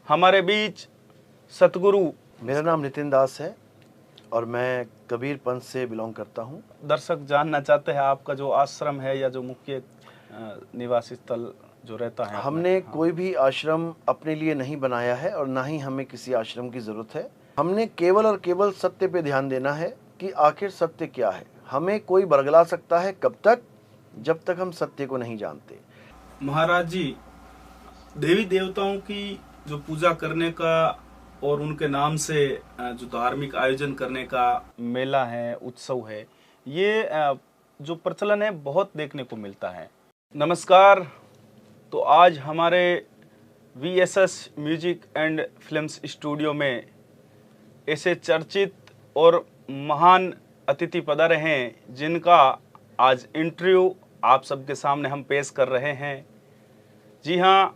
हमारे बीच सतगुरु। मेरा नाम नितिन दास है और मैं कबीर पंथ से बिलोंग करता हूँ। दर्शक जानना चाहते हैं आपका जो आश्रम है या जो मुख्य निवासी स्थल जो रहता है। हमने कोई भी आश्रम अपने लिए नहीं बनाया है और ना ही हमें किसी आश्रम की ज़रूरत है। हमने केवल और केवल सत्य पे ध्यान देना है कि आखिर सत्य क्या है। हमें कोई बरगला सकता है कब तक, जब तक हम सत्य को नहीं जानते। महाराज जी, देवी देवताओं की जो पूजा करने का और उनके नाम से जो धार्मिक आयोजन करने का मेला है, उत्सव है, ये जो प्रचलन है बहुत देखने को मिलता है। नमस्कार। तो आज हमारे VSS music and films studio में ऐसे चर्चित और महान अतिथि पधारे हैं जिनका आज इंटरव्यू आप सबके सामने हम पेश कर रहे हैं। जी हाँ,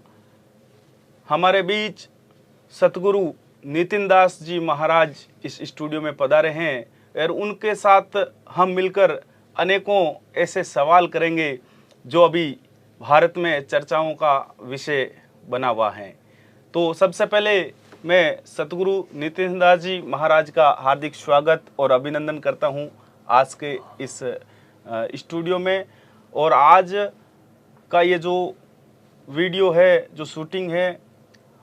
हमारे बीच सतगुरु नितिन दास जी महाराज इस स्टूडियो में पधारे हैं और उनके साथ हम मिलकर अनेकों ऐसे सवाल करेंगे जो अभी भारत में चर्चाओं का विषय बना हुआ है। तो सबसे पहले मैं सतगुरु नितिन दास जी महाराज का हार्दिक स्वागत और अभिनंदन करता हूं आज के इस स्टूडियो में। और आज का ये जो वीडियो है, जो शूटिंग है,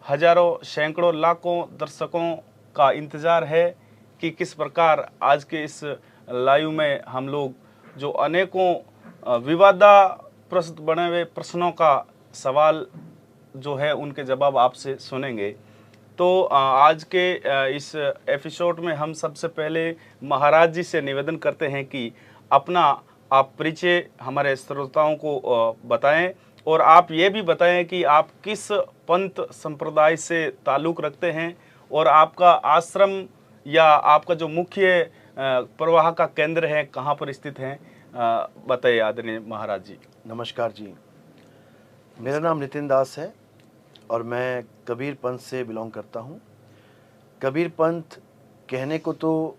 हजारों सैकड़ों लाखों दर्शकों का इंतज़ार है कि किस प्रकार आज के इस लाइव में हम लोग जो अनेकों विवादास्पद बने हुए प्रश्नों का सवाल जो है उनके जवाब आपसे सुनेंगे। तो आज के इस एपिसोड में हम सबसे पहले महाराज जी से निवेदन करते हैं कि अपना आप परिचय हमारे श्रोताओं को बताएं और आप ये भी बताएं कि आप किस पंथ संप्रदाय से ताल्लुक़ रखते हैं और आपका आश्रम या आपका जो मुख्य प्रवाह का केंद्र है कहाँ पर स्थित है, बताइए आदरणीय महाराज जी। नमस्कार जी, मेरा नाम नितिन दास है और मैं कबीर पंथ से बिलोंग करता हूँ। कबीर पंथ कहने को तो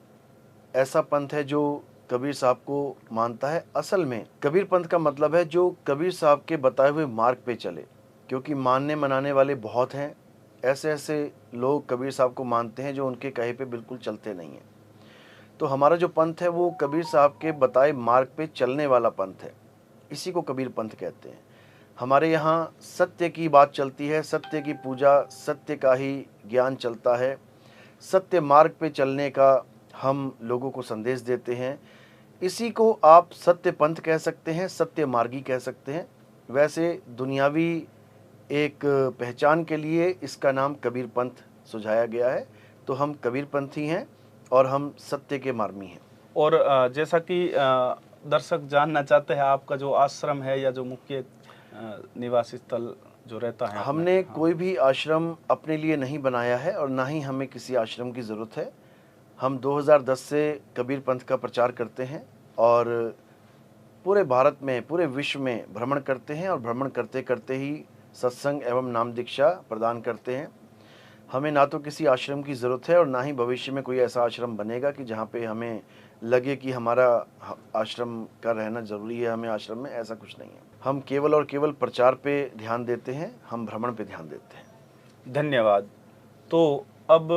ऐसा पंथ है जो कबीर साहब को मानता है। असल में कबीर पंथ का मतलब है जो कबीर साहब के बताए हुए मार्ग पे चले, क्योंकि मानने मनाने वाले बहुत हैं। ऐसे ऐसे लोग कबीर साहब को मानते हैं जो उनके कहे पे बिल्कुल चलते नहीं हैं। तो हमारा जो पंथ है वो कबीर साहब के बताए मार्ग पे चलने वाला पंथ है, इसी को कबीर पंथ कहते हैं। हमारे यहाँ सत्य की बात चलती है, सत्य की पूजा, सत्य का ही ज्ञान चलता है। सत्य मार्ग पे चलने का हम लोगों को संदेश देते हैं। इसी को आप सत्य पंथ कह सकते हैं, सत्य मार्गी कह सकते हैं। वैसे दुनियावी एक पहचान के लिए इसका नाम कबीर पंथ सुझाया गया है। तो हम कबीर पंथी हैं और हम सत्य के मार्मी हैं। और जैसा कि दर्शक जानना चाहते हैं आपका जो आश्रम है या जो मुख्य निवासी स्थल जो रहता है। हमने कोई भी आश्रम अपने लिए नहीं बनाया है और ना ही हमें किसी आश्रम की ज़रूरत है। हम 2010 से कबीर पंथ का प्रचार करते हैं और पूरे भारत में, पूरे विश्व में भ्रमण करते हैं और भ्रमण करते करते ही सत्संग एवं नाम दीक्षा प्रदान करते हैं। हमें ना तो किसी आश्रम की ज़रूरत है और ना ही भविष्य में कोई ऐसा आश्रम बनेगा कि जहाँ पे हमें लगे कि हमारा आश्रम का रहना ज़रूरी है। हमें आश्रम में ऐसा कुछ नहीं है। हम केवल और केवल प्रचार पे ध्यान देते हैं, हम भ्रमण पे ध्यान देते हैं। धन्यवाद। तो अब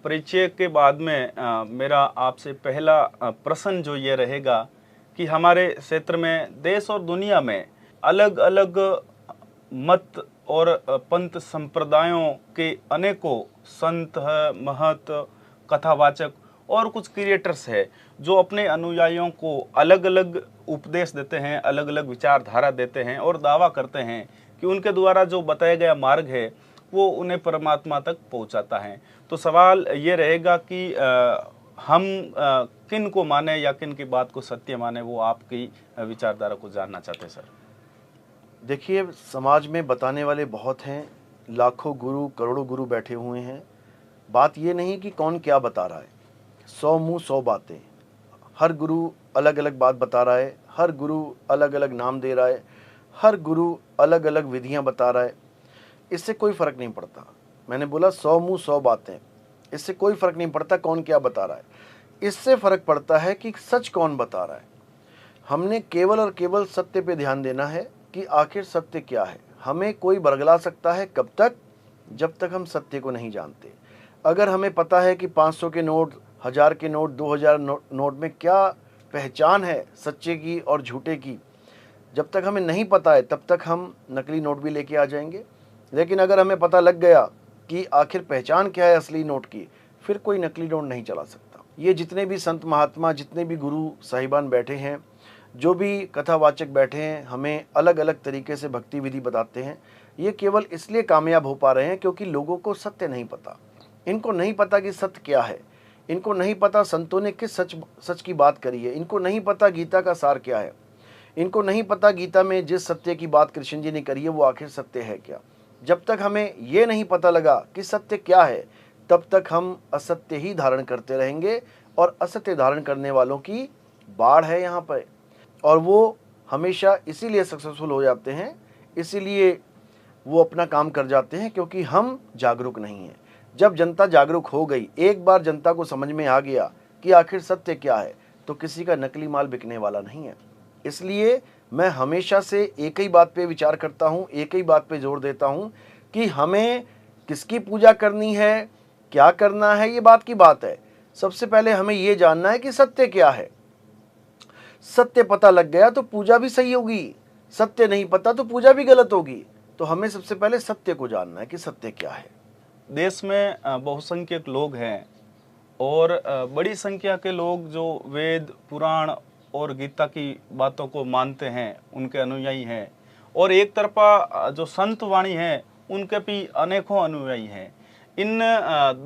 परिचय के बाद में मेरा आपसे पहला प्रश्न जो ये रहेगा कि हमारे क्षेत्र में, देश और दुनिया में अलग अलग मत और पंथ संप्रदायों के अनेकों संत है, महत, कथावाचक और कुछ क्रिएटर्स है जो अपने अनुयायियों को अलग अलग उपदेश देते हैं, अलग अलग विचारधारा देते हैं और दावा करते हैं कि उनके द्वारा जो बताया गया मार्ग है वो उन्हें परमात्मा तक पहुंचाता है। तो सवाल ये रहेगा कि हम किन को माने या किन की बात को सत्य माने, वो आपकी विचारधारा को जानना चाहते हैं सर। देखिए, समाज में बताने वाले बहुत हैं, लाखों गुरु, करोड़ों गुरु बैठे हुए हैं। बात ये नहीं कि कौन क्या बता रहा है। 100 मुँह 100 बातें। हर गुरु अलग अलग बात बता रहा है, हर गुरु अलग अलग नाम दे रहा है, हर गुरु अलग अलग विधियां बता रहा है। इससे कोई फ़र्क नहीं पड़ता। मैंने बोला 100 मुँह 100 बातें, इससे कोई फ़र्क नहीं पड़ता कौन क्या बता रहा है। इससे फ़र्क पड़ता है कि सच कौन बता रहा है। हमने केवल और केवल सत्य पे ध्यान देना है कि आखिर सत्य क्या है। हमें कोई बरगला सकता है कब तक, जब तक हम सत्य को नहीं जानते। अगर हमें पता है कि 500 के नोट, 1000 के नोट, 2000 नोट में क्या पहचान है सच्चे की और झूठे की, जब तक हमें नहीं पता है तब तक हम नकली नोट भी लेके आ जाएंगे। लेकिन अगर हमें पता लग गया कि आखिर पहचान क्या है असली नोट की, फिर कोई नकली नोट नहीं चला सकता। ये जितने भी संत महात्मा, जितने भी गुरु साहिबान बैठे हैं, जो भी कथावाचक बैठे हैं, हमें अलग अलग तरीके से भक्ति विधि बताते हैं, ये केवल इसलिए कामयाब हो पा रहे हैं क्योंकि लोगों को सत्य नहीं पता। इनको नहीं पता कि सत्य क्या है, इनको नहीं पता संतों ने किस सच की बात करी है, इनको नहीं पता गीता का सार क्या है, इनको नहीं पता गीता में जिस सत्य की बात कृष्ण जी ने करी है वो आखिर सत्य है क्या। जब तक हमें ये नहीं पता लगा कि सत्य क्या है, तब तक हम असत्य ही धारण करते रहेंगे, और असत्य धारण करने वालों की बाढ़ है यहाँ पर, और वो हमेशा इसीलिए सक्सेसफुल हो जाते हैं, इसीलिए वो अपना काम कर जाते हैं, क्योंकि हम जागरूक नहीं हैं। जब जनता जागरूक हो गई, एक बार जनता को समझ में आ गया कि आखिर सत्य क्या है, तो किसी का नकली माल बिकने वाला नहीं है। इसलिए मैं हमेशा से एक ही बात पे विचार करता हूँ, एक ही बात पे जोर देता हूँ कि हमें किसकी पूजा करनी है, क्या करना है, ये बात की बात है। सबसे पहले हमें ये जानना है कि सत्य क्या है। सत्य पता लग गया तो पूजा भी सही होगी, सत्य नहीं पता तो पूजा भी गलत होगी। तो हमें सबसे पहले सत्य को जानना है कि सत्य क्या है। देश में बहुसंख्यक लोग हैं, और बड़ी संख्या के लोग जो वेद, पुराण और गीता की बातों को मानते हैं, उनके अनुयायी हैं, और एक तरफा जो संत वाणी है उनके भी अनेकों अनुयायी हैं। इन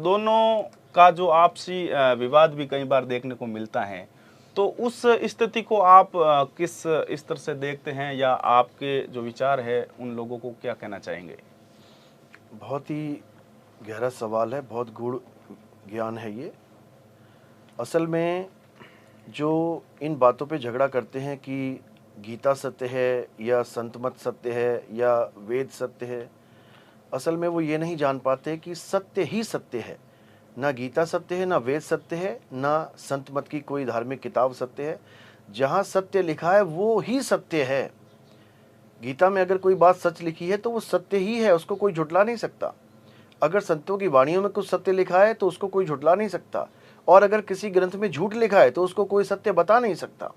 दोनों का जो आपसी विवाद भी कई बार देखने को मिलता है। तो उस स्थिति को आप किस स्तर से देखते हैं, या आपके जो विचार है उन लोगों को क्या कहना चाहेंगे? बहुत ही गहरा सवाल है, बहुत गूढ़ ज्ञान है ये। असल में जो इन बातों पे झगड़ा करते हैं कि गीता सत्य है या संत मत सत्य है या वेद सत्य है, असल में वो ये नहीं जान पाते कि सत्य ही सत्य है। ना गीता सत्य है, ना वेद सत्य है, ना संत मत की कोई धार्मिक किताब सत्य है। जहाँ सत्य लिखा है वो ही सत्य है। गीता में अगर कोई बात सच लिखी है तो वो सत्य ही है, उसको कोई झुटला नहीं सकता। अगर संतों की वाणियों में कुछ सत्य लिखा है तो उसको कोई झुटला नहीं सकता, और अगर किसी ग्रंथ में झूठ लिखा है तो उसको कोई सत्य बता नहीं सकता।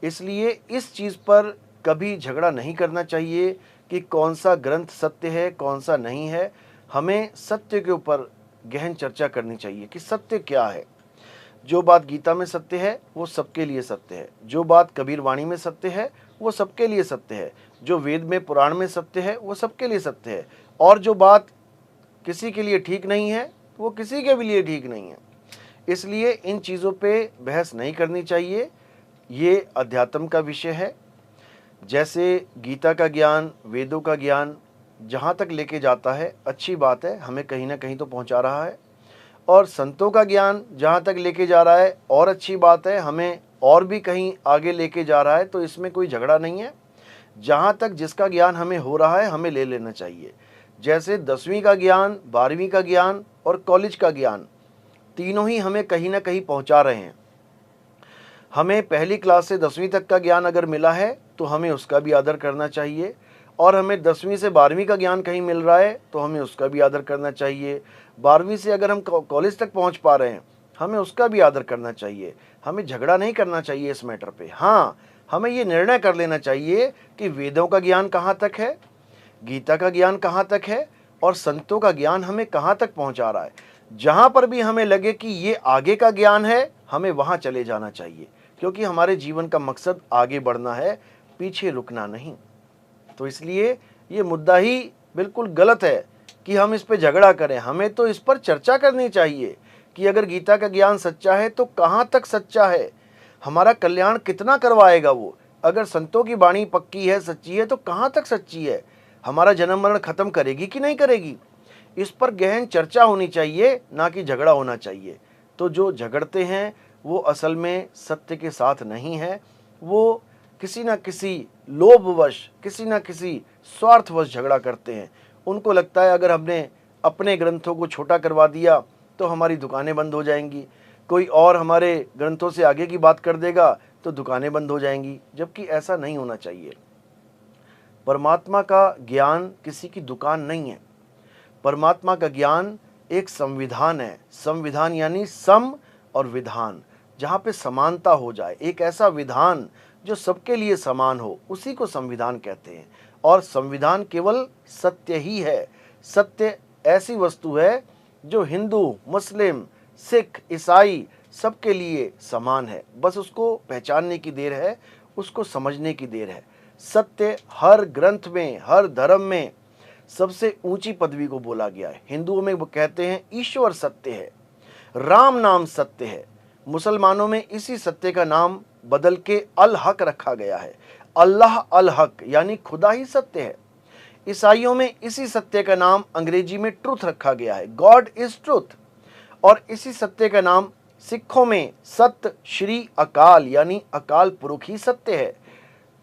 इसलिए इस चीज़ पर कभी झगड़ा नहीं करना चाहिए कि कौन सा ग्रंथ सत्य है, कौन सा नहीं है। हमें सत्य के ऊपर गहन चर्चा करनी चाहिए कि सत्य क्या है। जो बात गीता में सत्य है वो सबके लिए सत्य है, जो बात कबीर वाणी में सत्य है वो सबके लिए सत्य है, जो वेद में पुराण में सत्य है वो सबके लिए सत्य है, और जो बात किसी के लिए ठीक नहीं है वो किसी के भी लिए ठीक नहीं है। इसलिए इन चीज़ों पे बहस नहीं करनी चाहिए। ये अध्यात्म का विषय है। जैसे गीता का ज्ञान, वेदों का ज्ञान जहाँ तक लेके जाता है अच्छी बात है, हमें कहीं ना कहीं तो पहुँचा रहा है, और संतों का ज्ञान जहाँ तक लेके जा रहा है और अच्छी बात है, हमें और भी कहीं आगे लेके जा रहा है, तो इसमें कोई झगड़ा नहीं है। जहाँ तक जिसका ज्ञान हमें हो रहा है हमें ले लेना चाहिए। जैसे 10वीं का ज्ञान, 12वीं का ज्ञान और कॉलेज का ज्ञान, तीनों ही हमें कहीं ना कहीं पहुँचा रहे हैं। हमें पहली क्लास से 10वीं तक का ज्ञान अगर मिला है तो हमें उसका भी आदर करना चाहिए, और हमें 10वीं से 12वीं का ज्ञान कहीं मिल रहा है तो हमें उसका भी आदर करना चाहिए। 12वीं से अगर हम कॉलेज तक पहुंच पा रहे हैं हमें उसका भी आदर करना चाहिए। हमें झगड़ा नहीं करना चाहिए इस मैटर पे। हाँ, हमें ये निर्णय कर लेना चाहिए कि वेदों का ज्ञान कहाँ तक है, गीता का ज्ञान कहाँ तक है, और संतों का ज्ञान हमें कहाँ तक पहुँचा रहा है। जहाँ पर भी हमें लगे कि ये आगे का ज्ञान है, हमें वहाँ चले जाना चाहिए, क्योंकि हमारे जीवन का मकसद आगे बढ़ना है, पीछे रुकना नहीं। तो इसलिए ये मुद्दा ही बिल्कुल गलत है कि हम इस पे झगड़ा करें। हमें तो इस पर चर्चा करनी चाहिए कि अगर गीता का ज्ञान सच्चा है तो कहाँ तक सच्चा है, हमारा कल्याण कितना करवाएगा वो। अगर संतों की वाणी पक्की है, सच्ची है, तो कहाँ तक सच्ची है, हमारा जन्म मरण खत्म करेगी कि नहीं करेगी। इस पर गहन चर्चा होनी चाहिए, ना कि झगड़ा होना चाहिए। तो जो झगड़ते हैं वो असल में सत्य के साथ नहीं है, वो किसी न किसी लोभवश, किसी न किसी स्वार्थवश झगड़ा करते हैं। उनको लगता है अगर हमने अपने ग्रंथों को छोटा करवा दिया तो हमारी दुकानें बंद हो जाएंगी, कोई और हमारे ग्रंथों से आगे की बात कर देगा तो दुकानें बंद हो जाएंगी, जबकि ऐसा नहीं होना चाहिए। परमात्मा का ज्ञान किसी की दुकान नहीं है। परमात्मा का ज्ञान एक संविधान है। संविधान यानी सम और विधान, जहाँ पे समानता हो जाए, एक ऐसा विधान जो सबके लिए समान हो, उसी को संविधान कहते हैं। और संविधान केवल सत्य ही है। सत्य ऐसी वस्तु है जो हिंदू, मुस्लिम, सिख, ईसाई सबके लिए समान है। बस उसको पहचानने की देर है, उसको समझने की देर है। सत्य हर ग्रंथ में, हर धर्म में सबसे ऊंची पदवी को बोला गया है। हिंदुओं में वो कहते हैं ईश्वर सत्य है, राम नाम सत्य है। मुसलमानों में इसी सत्य का नाम बदल के अल हक रखा गया है। अल्लाह अल हक यानी खुदा ही सत्य है। ईसाइयों में इसी सत्य का नाम अंग्रेजी में ट्रुथ रखा गया है, गॉड इज ट्रुथ। और इसी सत्य का नाम सिखों में सत्य श्री अकाल यानी अकाल पुरुष ही सत्य है,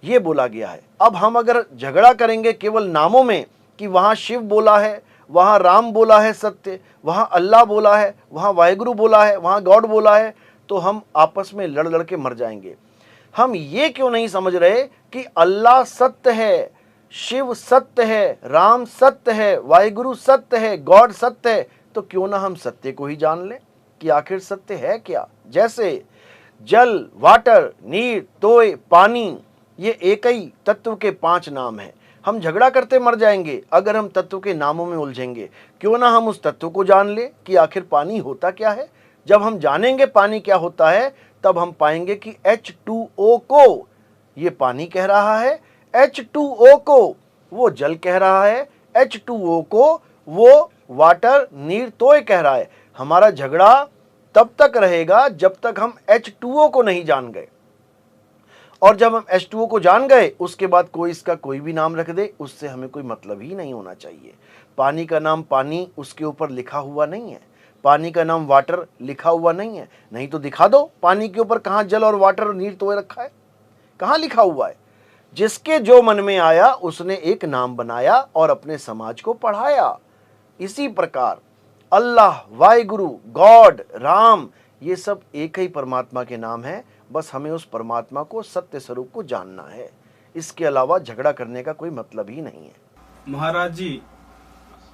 ये बोला गया है। अब हम अगर झगड़ा करेंगे केवल नामों में कि वहाँ शिव बोला है, वहाँ राम बोला है सत्य, वहाँ अल्लाह बोला है, वहाँ वाहिगुरु बोला है, वहाँ गॉड बोला है, तो हम आपस में लड़ लड़ के मर जाएंगे। हम ये क्यों नहीं समझ रहे कि अल्लाह सत्य है, शिव सत्य है, राम सत्य है, वाहिगुरु सत्य है, गॉड सत्य है, तो क्यों ना हम सत्य को ही जान लें कि आखिर सत्य है क्या। जैसे जल, वाटर, नीर, तोय, पानी, ये एक ही तत्व के 5 नाम हैं। हम झगड़ा करते मर जाएंगे अगर हम तत्व के नामों में उलझेंगे। क्यों ना हम उस तत्व को जान ले कि आखिर पानी होता क्या है। जब हम जानेंगे पानी क्या होता है, तब हम पाएंगे कि H2O को ये पानी कह रहा है, H2O को वो जल कह रहा है, H2O को वो वाटर, नीर, तोय कह रहा है। हमारा झगड़ा तब तक रहेगा जब तक हम H2O को नहीं जान गए। और जब हम H2O को जान गए, उसके बाद कोई इसका कोई भी नाम रख दे, उससे हमें कोई मतलब ही नहीं होना चाहिए। पानी का नाम पानी उसके ऊपर लिखा हुआ नहीं है, पानी का नाम वाटर लिखा हुआ नहीं है। नहीं तो दिखा दो पानी के ऊपर कहाँ जल और वाटर और नीर तोय रखा है, कहाँ लिखा हुआ है। जिसके जो मन में आया उसने एक नाम बनाया और अपने समाज को पढ़ाया। इसी प्रकार अल्लाह, वाहिगुरु, गॉड, राम, ये सब एक ही परमात्मा के नाम है। बस हमें उस परमात्मा को, सत्य स्वरूप को जानना है। इसके अलावा झगड़ा करने का कोई मतलब ही नहीं है। महाराज जी,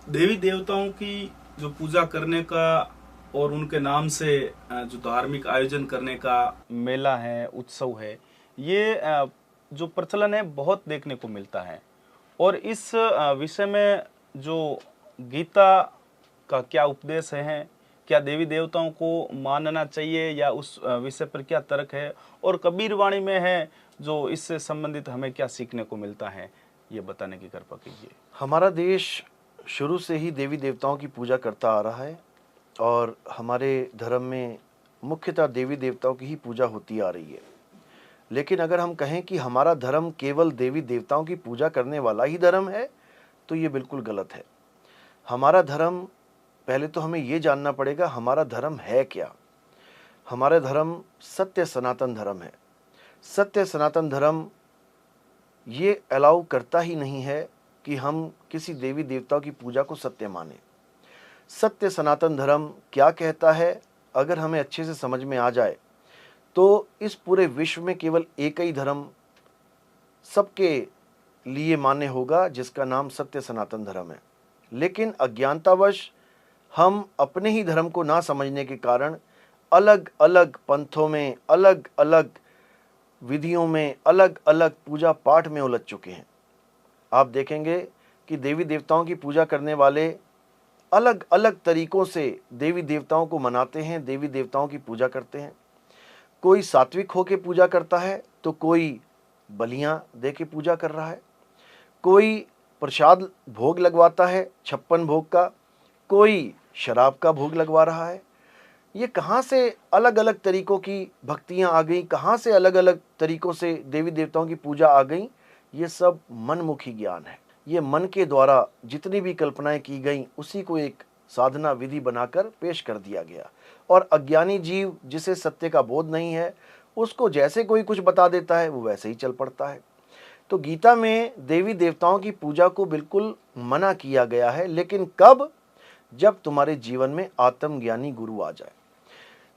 देवी देवताओं की जो पूजा करने का और उनके नाम से जो धार्मिक आयोजन करने का मेला है, उत्सव है, ये जो प्रचलन है बहुत देखने को मिलता है। और इस विषय में जो गीता का क्या उपदेश है, क्या देवी देवताओं को मानना चाहिए या उस विषय पर क्या तर्क है, और कबीर वाणी में है जो इससे संबंधित हमें क्या सीखने को मिलता है, ये बताने की कृपा कीजिए। हमारा देश शुरू से ही देवी देवताओं की पूजा करता आ रहा है और हमारे धर्म में मुख्यतः देवी देवताओं की ही पूजा होती आ रही है। लेकिन अगर हम कहें कि हमारा धर्म केवल देवी देवताओं की पूजा करने वाला ही धर्म है, तो ये बिल्कुल गलत है। हमारा धर्म, पहले तो हमें ये जानना पड़ेगा हमारा धर्म है क्या। हमारा धर्म सत्य सनातन धर्म है। सत्य सनातन धर्म ये अलाउ करता ही नहीं है कि हम किसी देवी देवताओं की पूजा को सत्य माने। सत्य सनातन धर्म क्या कहता है, अगर हमें अच्छे से समझ में आ जाए तो इस पूरे विश्व में केवल एक ही धर्म सबके लिए मान्य होगा, जिसका नाम सत्य सनातन धर्म है। लेकिन अज्ञानतावश हम अपने ही धर्म को ना समझने के कारण अलग अलग पंथों में, अलग अलग विधियों में, अलग अलग पूजा पाठ में उलझ चुके हैं। आप देखेंगे कि देवी देवताओं की पूजा करने वाले अलग अलग तरीकों से देवी देवताओं को मनाते हैं, देवी देवताओं की पूजा करते हैं। कोई सात्विक होकर पूजा करता है तो कोई बलियां दे के पूजा कर रहा है, कोई प्रसाद भोग लगवाता है 56 भोग का, कोई शराब का भोग लगवा रहा है। ये कहाँ से अलग अलग तरीकों की भक्तियाँ आ गई, कहाँ से अलग अलग तरीकों से देवी देवताओं की पूजा आ गई। ये सब मनमुखी ज्ञान है। ये मन के द्वारा जितनी भी कल्पनाएं की गई, उसी को एक साधना विधि बनाकर पेश कर दिया गया। और अज्ञानी जीव जिसे सत्य का बोध नहीं है, उसको जैसे कोई कुछ बता देता है वो वैसे ही चल पड़ता है। तो गीता में देवी देवताओं की पूजा को बिल्कुल मना किया गया है, लेकिन कब? जब तुम्हारे जीवन में आत्मज्ञानी गुरु आ जाए।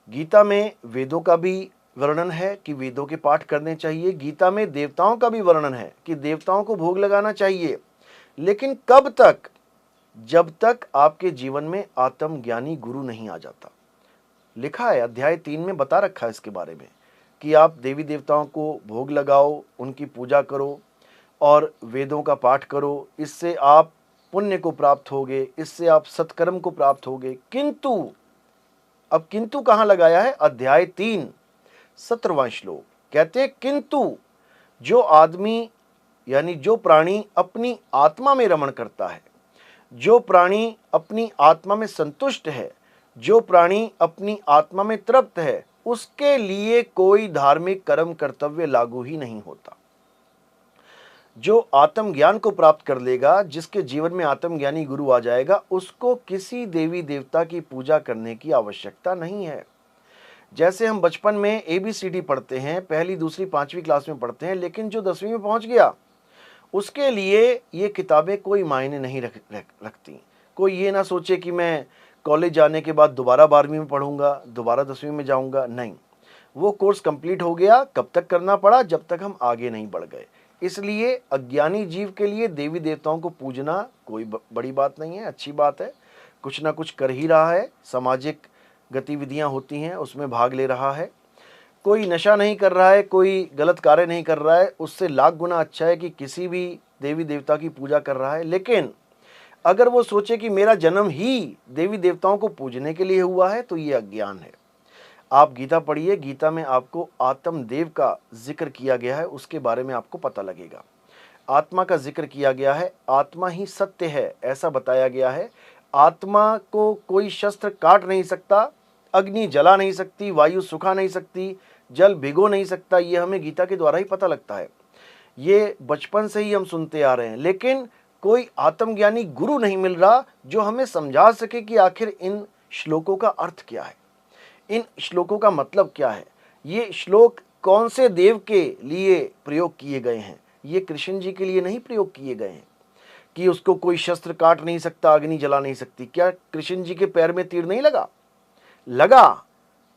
गीता में वेदों का भी वर्णन है कि वेदों के पाठ करने चाहिए। गीता में देवताओं का भी वर्णन है कि देवताओं को भोग लगाना चाहिए। लेकिन कब तक? जब तक आपके जीवन में आत्मज्ञानी गुरु नहीं आ जाता। लिखा है अध्याय 3 में बता रखा है इसके बारे में कि आप देवी देवताओं को भोग लगाओ, उनकी पूजा करो और वेदों का पाठ करो, इससे आप पुण्य को प्राप्त होगे, इससे आप सत्कर्म को प्राप्त होगे। किंतु अब किंतु कहां लगाया है? अध्याय 3 17वां श्लोक कहते हैं, किंतु जो आदमी यानी जो प्राणी अपनी आत्मा में रमण करता है, जो प्राणी अपनी आत्मा में संतुष्ट है, जो प्राणी अपनी आत्मा में तृप्त है, उसके लिए कोई धार्मिक कर्म कर्तव्य लागू ही नहीं होता। जो आत्मज्ञान को प्राप्त कर लेगा, जिसके जीवन में आत्मज्ञानी गुरु आ जाएगा, उसको किसी देवी देवता की पूजा करने की आवश्यकता नहीं है। जैसे हम बचपन में ABCD पढ़ते हैं, पहली दूसरी पांचवी क्लास में पढ़ते हैं, लेकिन जो 10वीं में पहुंच गया उसके लिए ये किताबें कोई मायने नहीं रखती। कोई ये ना सोचे कि मैं कॉलेज जाने के बाद दोबारा 12वीं में पढ़ूंगा, दोबारा 10वीं में जाऊंगा, नहीं। वो कोर्स कंप्लीट हो गया, कब तक करना पड़ा? जब तक हम आगे नहीं बढ़ गए। इसलिए अज्ञानी जीव के लिए देवी देवताओं को पूजना कोई बड़ी बात नहीं है, अच्छी बात है। कुछ ना कुछ कर ही रहा है, सामाजिक गतिविधियां होती हैं उसमें भाग ले रहा है, कोई नशा नहीं कर रहा है, कोई गलत कार्य नहीं कर रहा है, उससे लाख गुना अच्छा है कि किसी भी देवी देवता की पूजा कर रहा है। लेकिन अगर वो सोचे कि मेरा जन्म ही देवी देवताओं को पूजने के लिए हुआ है, तो ये अज्ञान है। आप गीता पढ़िए, गीता में आपको आत्मदेव का जिक्र किया गया है, उसके बारे में आपको पता लगेगा। आत्मा का जिक्र किया गया है, आत्मा ही सत्य है ऐसा बताया गया है। आत्मा को कोई शस्त्र काट नहीं सकता, अग्नि जला नहीं सकती, वायु सुखा नहीं सकती, जल भिगो नहीं सकता। ये हमें गीता के द्वारा ही पता लगता है, ये बचपन से ही हम सुनते आ रहे हैं। लेकिन कोई आत्मज्ञानी गुरु नहीं मिल रहा जो हमें समझा सके कि आखिर इन श्लोकों का अर्थ क्या है, इन श्लोकों का मतलब क्या है, ये श्लोक कौन से देव के लिए प्रयोग किए गए हैं। ये कृष्ण जी के लिए नहीं प्रयोग किए गए हैं कि उसको कोई शस्त्र काट नहीं सकता, अग्नि जला नहीं सकती। क्या कृष्ण जी के पैर में तीर नहीं लगा? लगा।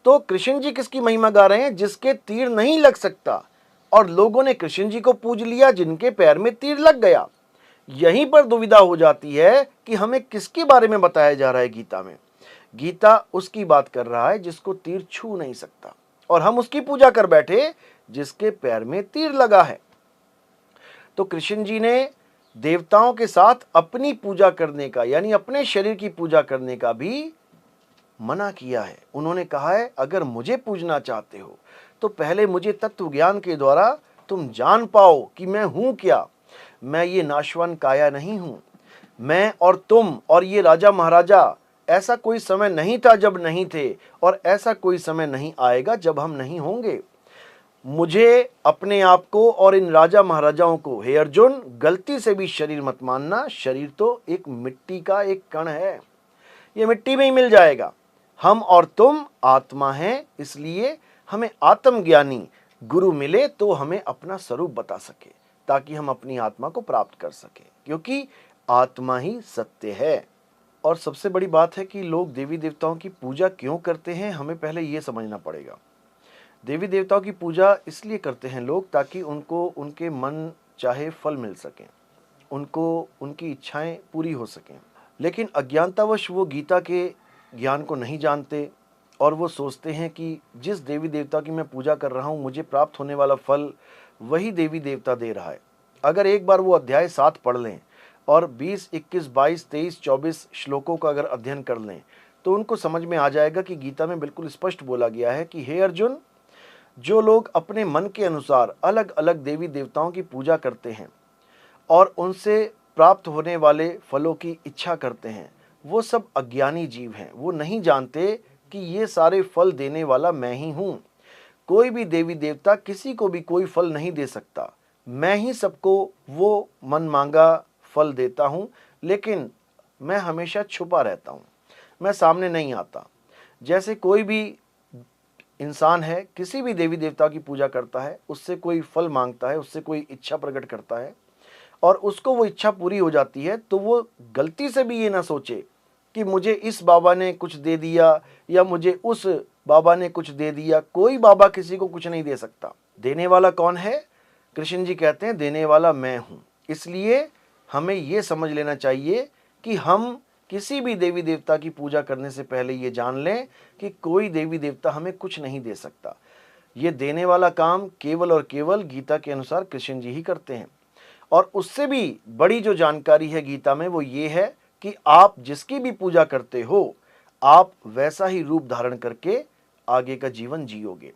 तो कृष्ण जी किसकी महिमा गा रहे हैं? जिसके तीर नहीं लग सकता, और लोगों ने कृष्ण जी को पूज लिया जिनके पैर में तीर लग गया। यहीं पर दुविधा हो जाती है कि हमें किसके बारे में बताया जा रहा है गीता में। गीता उसकी बात कर रहा है जिसको तीर छू नहीं सकता, और हम उसकी पूजा कर बैठे जिसके पैर में तीर लगा है। तो कृष्ण जी ने देवताओं के साथ अपनी पूजा करने का, यानी अपने शरीर की पूजा करने का भी मना किया है। उन्होंने कहा है, अगर मुझे पूजना चाहते हो तो पहले मुझे तत्व ज्ञान के द्वारा तुम जान पाओ कि मैं हूं क्या। मैं ये नाशवान काया नहीं हूं। मैं और तुम और ये राजा महाराजा, ऐसा कोई समय नहीं था जब नहीं थे, और ऐसा कोई समय नहीं आएगा जब हम नहीं होंगे। मुझे, अपने आप को और इन राजा महाराजाओं को, हे अर्जुन, गलती से भी शरीर मत मानना। शरीर तो एक मिट्टी का एक कण है, ये मिट्टी में ही मिल जाएगा। हम और तुम आत्मा हैं, इसलिए हमें आत्मज्ञानी गुरु मिले तो हमें अपना स्वरूप बता सके, ताकि हम अपनी आत्मा को प्राप्त कर सके, क्योंकि आत्मा ही सत्य है। और सबसे बड़ी बात है कि लोग देवी देवताओं की पूजा क्यों करते हैं, हमें पहले ये समझना पड़ेगा। देवी देवताओं की पूजा इसलिए करते हैं लोग ताकि उनको उनके मन चाहे फल मिल सकें, उनको उनकी इच्छाएं पूरी हो सकें। लेकिन अज्ञानतावश वो गीता के ज्ञान को नहीं जानते, और वो सोचते हैं कि जिस देवी देवता की मैं पूजा कर रहा हूँ, मुझे प्राप्त होने वाला फल वही देवी देवता दे रहा है। अगर एक बार वो अध्याय 7 पढ़ लें और 20, 21, 22, 23, 24 श्लोकों का अगर अध्ययन कर लें, तो उनको समझ में आ जाएगा कि गीता में बिल्कुल स्पष्ट बोला गया है कि हे अर्जुन, जो लोग अपने मन के अनुसार अलग अलग देवी देवताओं की पूजा करते हैं और उनसे प्राप्त होने वाले फलों की इच्छा करते हैं, वो सब अज्ञानी जीव हैं। वो नहीं जानते कि ये सारे फल देने वाला मैं ही हूँ। कोई भी देवी देवता किसी को भी कोई फल नहीं दे सकता, मैं ही सबको वो मन मांगा फल देता हूँ, लेकिन मैं हमेशा छुपा रहता हूँ, मैं सामने नहीं आता। जैसे कोई भी इंसान है, किसी भी देवी देवता की पूजा करता है, उससे कोई फल मांगता है, उससे कोई इच्छा प्रकट करता है, और उसको वो इच्छा पूरी हो जाती है, तो वो गलती से भी ये ना सोचे कि मुझे इस बाबा ने कुछ दे दिया या मुझे उस बाबा ने कुछ दे दिया। कोई बाबा किसी को कुछ नहीं दे सकता। देने वाला कौन है? कृष्ण जी कहते हैं, देने वाला मैं हूं। इसलिए हमें ये समझ लेना चाहिए कि हम किसी भी देवी देवता की पूजा करने से पहले ये जान लें कि कोई देवी देवता हमें कुछ नहीं दे सकता। ये देने वाला काम केवल और केवल गीता के अनुसार कृष्ण जी ही करते हैं। और उससे भी बड़ी जो जानकारी है गीता में वो ये है कि आप जिसकी भी पूजा करते हो, आप वैसा ही रूप धारण करके आगे का जीवन जियोगे।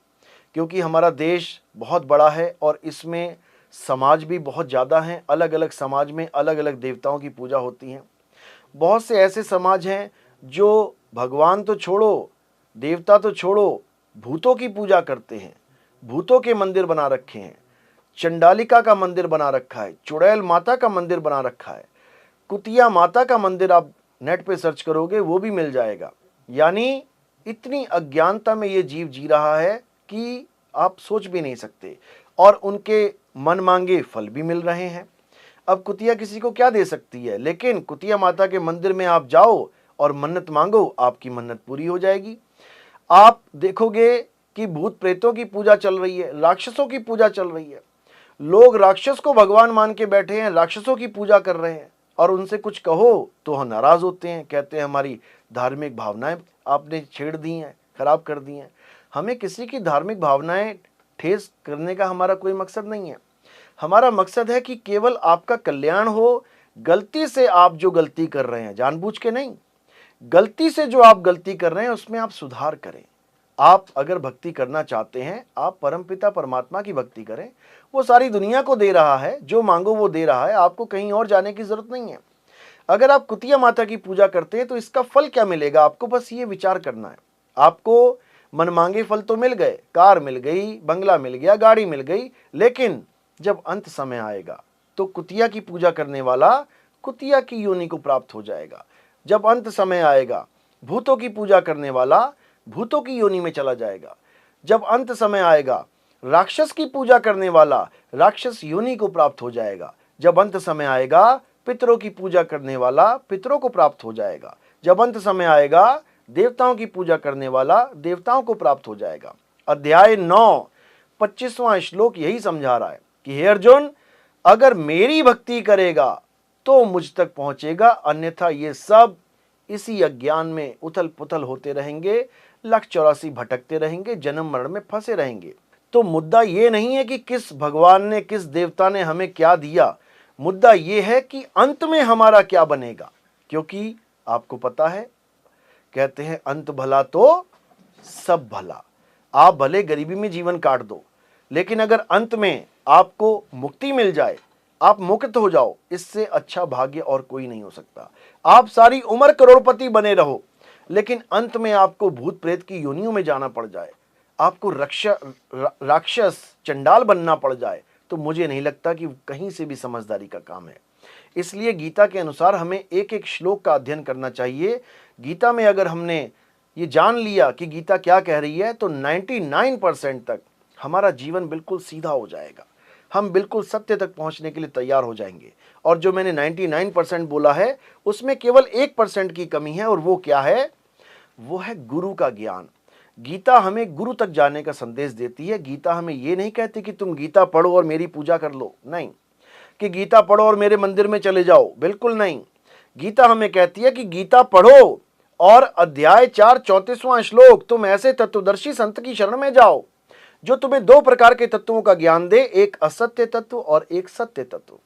क्योंकि हमारा देश बहुत बड़ा है और इसमें समाज भी बहुत ज़्यादा हैं। अलग अलग समाज में अलग अलग देवताओं की पूजा होती हैं। बहुत से ऐसे समाज हैं जो भगवान तो छोड़ो, देवता तो छोड़ो, भूतों की पूजा करते हैं। भूतों के मंदिर बना रखे हैं, चंडालिका का मंदिर बना रखा है, चुड़ैल माता का मंदिर बना रखा है, कुतिया माता का मंदिर आप नेट पे सर्च करोगे वो भी मिल जाएगा। यानी इतनी अज्ञानता में ये जीव जी रहा है कि आप सोच भी नहीं सकते, और उनके मन मांगे फल भी मिल रहे हैं। अब कुतिया किसी को क्या दे सकती है, लेकिन कुतिया माता के मंदिर में आप जाओ और मन्नत मांगो, आपकी मन्नत पूरी हो जाएगी। आप देखोगे कि भूत प्रेतों की पूजा चल रही है, राक्षसों की पूजा चल रही है। लोग राक्षस को भगवान मान के बैठे हैं, राक्षसों की पूजा कर रहे हैं, और उनसे कुछ कहो तो हम नाराज होते हैं, कहते हैं हमारी धार्मिक भावनाएं आपने छेड़ दी हैं, खराब कर दी हैं। हमें किसी की धार्मिक भावनाएं ठेस करने का हमारा कोई मकसद नहीं है। हमारा मकसद है कि केवल आपका कल्याण हो। गलती से आप जो गलती कर रहे हैं, जानबूझ के नहीं, गलती से जो आप गलती कर रहे हैं उसमें आप सुधार करें। आप अगर भक्ति करना चाहते हैं, आप परमपिता परमात्मा की भक्ति करें। वो सारी दुनिया को दे रहा है, जो मांगो वो दे रहा है, आपको कहीं और जाने की जरूरत नहीं है। अगर आप कुतिया माता की पूजा करते हैं तो इसका फल क्या मिलेगा, आपको बस ये विचार करना है। आपको मनमांगे फल तो मिल गए, कार मिल गई, बंगला मिल गया, गाड़ी मिल गई, लेकिन जब अंत समय आएगा तो कुतिया की पूजा करने वाला कुतिया की योनि को प्राप्त हो जाएगा। जब अंत समय आएगा, भूतों की पूजा करने वाला भूतों की योनि में चला जाएगा। जब अंत समय आएगा, राक्षस की पूजा करने वाला राक्षस योनि को प्राप्त हो जाएगा। जब अंत समय आएगा, पितरों की पूजा करने वाला पितरों को प्राप्त हो जाएगा। जब अंत समय आएगा, देवताओं की पूजा करने वाला देवताओं को प्राप्त हो जाएगा। अध्याय 9 25वां श्लोक यही समझा रहा है कि हे अर्जुन, अगर मेरी भक्ति करेगा तो मुझ तक पहुंचेगा, अन्यथा ये सब इसी अज्ञान में उथल पुथल होते रहेंगे, 1,84 भटकते रहेंगे, जन्म मरण में फंसे रहेंगे। तो मुद्दा ये नहीं है कि किस भगवान ने, किस देवता ने हमें क्या दिया, मुद्दा ये है कि अंत में हमारा क्या बनेगा। क्योंकि आपको पता है, कहते हैं अंत भला तो सब भला। आप भले गरीबी में जीवन काट दो, लेकिन अगर अंत में आपको मुक्ति मिल जाए, आप मुक्त हो जाओ, इससे अच्छा भाग्य और कोई नहीं हो सकता। आप सारी उम्र करोड़पति बने रहो, लेकिन अंत में आपको भूत प्रेत की योनियों में जाना पड़ जाए, आपको राक्षस चंडाल बनना पड़ जाए, तो मुझे नहीं लगता कि कहीं से भी समझदारी का काम है। इसलिए गीता के अनुसार हमें एक एक श्लोक का अध्ययन करना चाहिए। गीता में अगर हमने ये जान लिया कि गीता क्या कह रही है, तो 99% तक हमारा जीवन बिल्कुल सीधा हो जाएगा। हम बिल्कुल सत्य तक पहुंचने के लिए तैयार हो जाएंगे। और जो मैंने 99% बोला है, उसमें केवल 1% की कमी है, और वो क्या है? वो है गुरु का ज्ञान। गीता हमें गुरु तक जाने का संदेश देती है। गीता हमें ये नहीं कहती कि तुम गीता पढ़ो और मेरी पूजा कर लो, नहीं। कि गीता पढ़ो और मेरे मंदिर में चले जाओ, बिल्कुल नहीं। गीता हमें कहती है कि गीता पढ़ो और अध्याय 4 34वां श्लोक, तुम ऐसे तत्वदर्शी संत की शरण में जाओ जो तुम्हें 2 प्रकार के तत्वों का ज्ञान दे, एक असत्य तत्व और एक सत्य तत्व।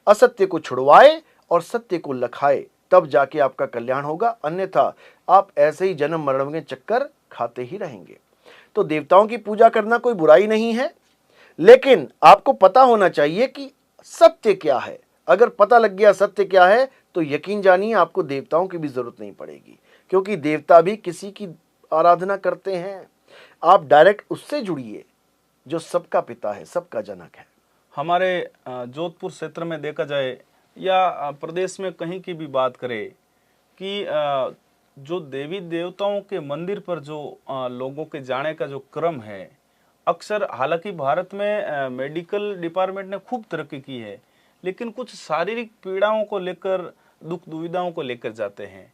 असत्य को छुड़वाए और सत्य को लखाए, तब जाके आपका कल्याण होगा, अन्यथा आप ऐसे ही जन्म मरण के चक्कर खाते ही रहेंगे। तो देवताओं की पूजा करना कोई बुराई नहीं है, लेकिन आपको पता होना चाहिए कि सत्य क्या है। अगर पता लग गया सत्य क्या है, तो यकीन जानिए आपको देवताओं की भी जरूरत नहीं पड़ेगी, क्योंकि देवता भी किसी की आराधना करते हैं। आप डायरेक्ट उससे जुड़िए जो सबका पिता है, सबका जनक है। हमारे जोधपुर क्षेत्र में देखा जाए या प्रदेश में कहीं की भी बात करें कि जो देवी देवताओं के मंदिर पर जो लोगों के जाने का जो क्रम है, अक्सर, हालांकि भारत में मेडिकल डिपार्टमेंट ने खूब तरक्की की है, लेकिन कुछ शारीरिक पीड़ाओं को लेकर, दुख दुविधाओं को लेकर जाते हैं।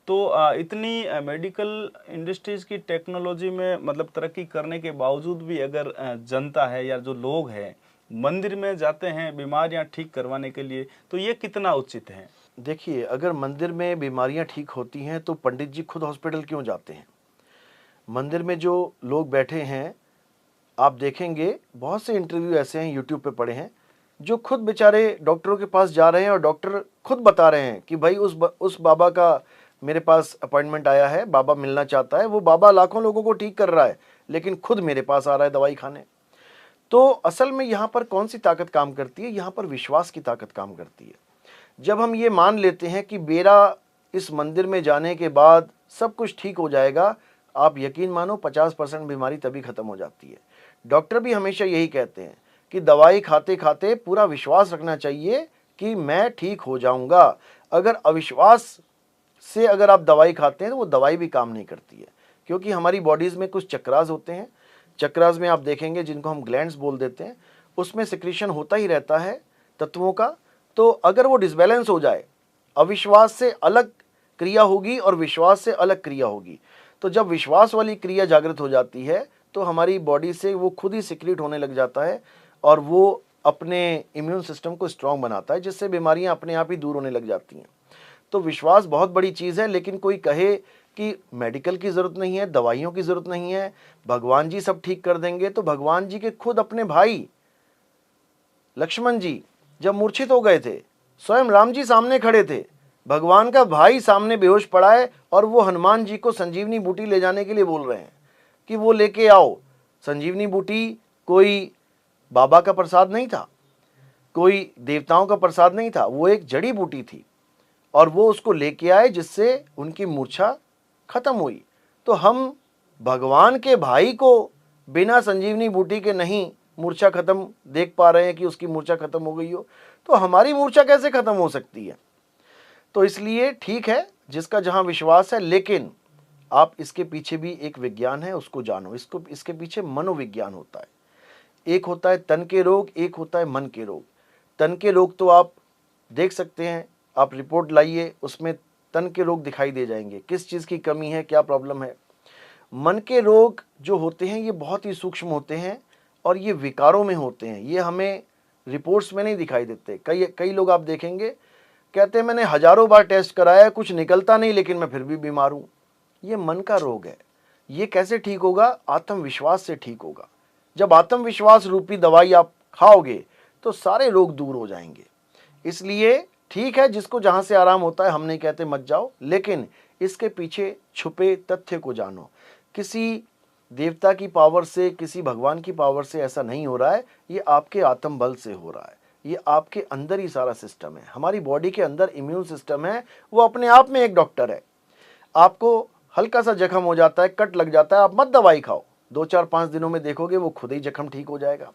तो इतनी मेडिकल इंडस्ट्रीज की टेक्नोलॉजी में मतलब तरक्की करने के बावजूद भी अगर जनता है या जो लोग हैं मंदिर में जाते हैं बीमारियां ठीक करवाने के लिए, तो ये कितना उचित है? देखिए, अगर मंदिर में बीमारियां ठीक होती हैं तो पंडित जी खुद हॉस्पिटल क्यों जाते हैं? मंदिर में जो लोग बैठे हैं, आप देखेंगे बहुत से इंटरव्यू ऐसे हैं, यूट्यूब पे पड़े हैं, जो खुद बेचारे डॉक्टरों के पास जा रहे हैं और डॉक्टर खुद बता रहे हैं कि भाई उस बाबा का मेरे पास अपॉइंटमेंट आया है, बाबा मिलना चाहता है। वो बाबा लाखों लोगों को ठीक कर रहा है, लेकिन खुद मेरे पास आ रहा है दवाई खाने। तो असल में यहाँ पर कौन सी ताकत काम करती है? यहाँ पर विश्वास की ताकत काम करती है। जब हम ये मान लेते हैं कि मेरा इस मंदिर में जाने के बाद सब कुछ ठीक हो जाएगा, आप यकीन मानो 50% बीमारी तभी खत्म हो जाती है। डॉक्टर भी हमेशा यही कहते हैं कि दवाई खाते खाते पूरा विश्वास रखना चाहिए कि मैं ठीक हो जाऊंगा। अगर अविश्वास से अगर आप दवाई खाते हैं तो वो दवाई भी काम नहीं करती है, क्योंकि हमारी बॉडीज में कुछ चक्रास होते हैं। चक्रास में आप देखेंगे, जिनको हम ग्लैंड्स बोल देते हैं, उसमें सिक्रीशन होता ही रहता है तत्वों का। तो अगर वो डिसबैलेंस हो जाए, अविश्वास से अलग क्रिया होगी और विश्वास से अलग क्रिया होगी। तो जब विश्वास वाली क्रिया जागृत हो जाती है तो हमारी बॉडी से वो खुद ही सिक्रीट होने लग जाता है और वो अपने इम्यून सिस्टम को स्ट्रांग बनाता है, जिससे बीमारियां अपने आप ही दूर होने लग जाती हैं। तो विश्वास बहुत बड़ी चीज़ है। लेकिन कोई कहे कि मेडिकल की ज़रूरत नहीं है, दवाइयों की ज़रूरत नहीं है, भगवान जी सब ठीक कर देंगे, तो भगवान जी के खुद अपने भाई लक्ष्मण जी जब मूर्छित हो गए थे, स्वयं राम जी सामने खड़े थे, भगवान का भाई सामने बेहोश पड़ा है और वो हनुमान जी को संजीवनी बूटी ले जाने के लिए बोल रहे हैं कि वो लेके आओ। संजीवनी बूटी कोई बाबा का प्रसाद नहीं था, कोई देवताओं का प्रसाद नहीं था, वो एक जड़ी बूटी थी और वो उसको लेके आए, जिससे उनकी मूर्छा खत्म हुई। तो हम भगवान के भाई को बिना संजीवनी बूटी के नहीं मूर्छा खत्म देख पा रहे हैं कि उसकी मूर्छा खत्म हो गई हो, तो हमारी मूर्छा कैसे खत्म हो सकती है? तो इसलिए ठीक है, जिसका जहां विश्वास है, लेकिन आप इसके पीछे भी एक विज्ञान है, उसको जानो। इसके पीछे मनोविज्ञान होता है। एक होता है तन के रोग, एक होता है मन के रोग। तन के रोग तो आप देख सकते हैं, आप रिपोर्ट लाइए, उसमें तन के रोग दिखाई दे जाएंगे, किस चीज़ की कमी है, क्या प्रॉब्लम है। मन के रोग जो होते हैं ये बहुत ही सूक्ष्म होते हैं और ये विकारों में होते हैं, ये हमें रिपोर्ट्स में नहीं दिखाई देते। कई लोग आप देखेंगे कहते हैं मैंने हजारों बार टेस्ट कराया, कुछ निकलता नहीं, लेकिन मैं फिर भी बीमार हूँ। ये मन का रोग है। ये कैसे ठीक होगा? आत्मविश्वास से ठीक होगा। जब आत्मविश्वास रूपी दवाई आप खाओगे तो सारे रोग दूर हो जाएंगे। इसलिए ठीक है, जिसको जहां से आराम होता है, हम नहीं कहते मत जाओ, लेकिन इसके पीछे छुपे तथ्य को जानो। किसी देवता की पावर से, किसी भगवान की पावर से ऐसा नहीं हो रहा है, ये आपके आत्म बल से हो रहा है। ये आपके अंदर ही सारा सिस्टम है। हमारी बॉडी के अंदर इम्यून सिस्टम है, वो अपने आप में एक डॉक्टर है। आपको हल्का सा जख्म हो जाता है, कट लग जाता है, आप मत दवाई खाओ, 2-4-5 दिनों में देखोगे वो खुद ही जख्म ठीक हो जाएगा।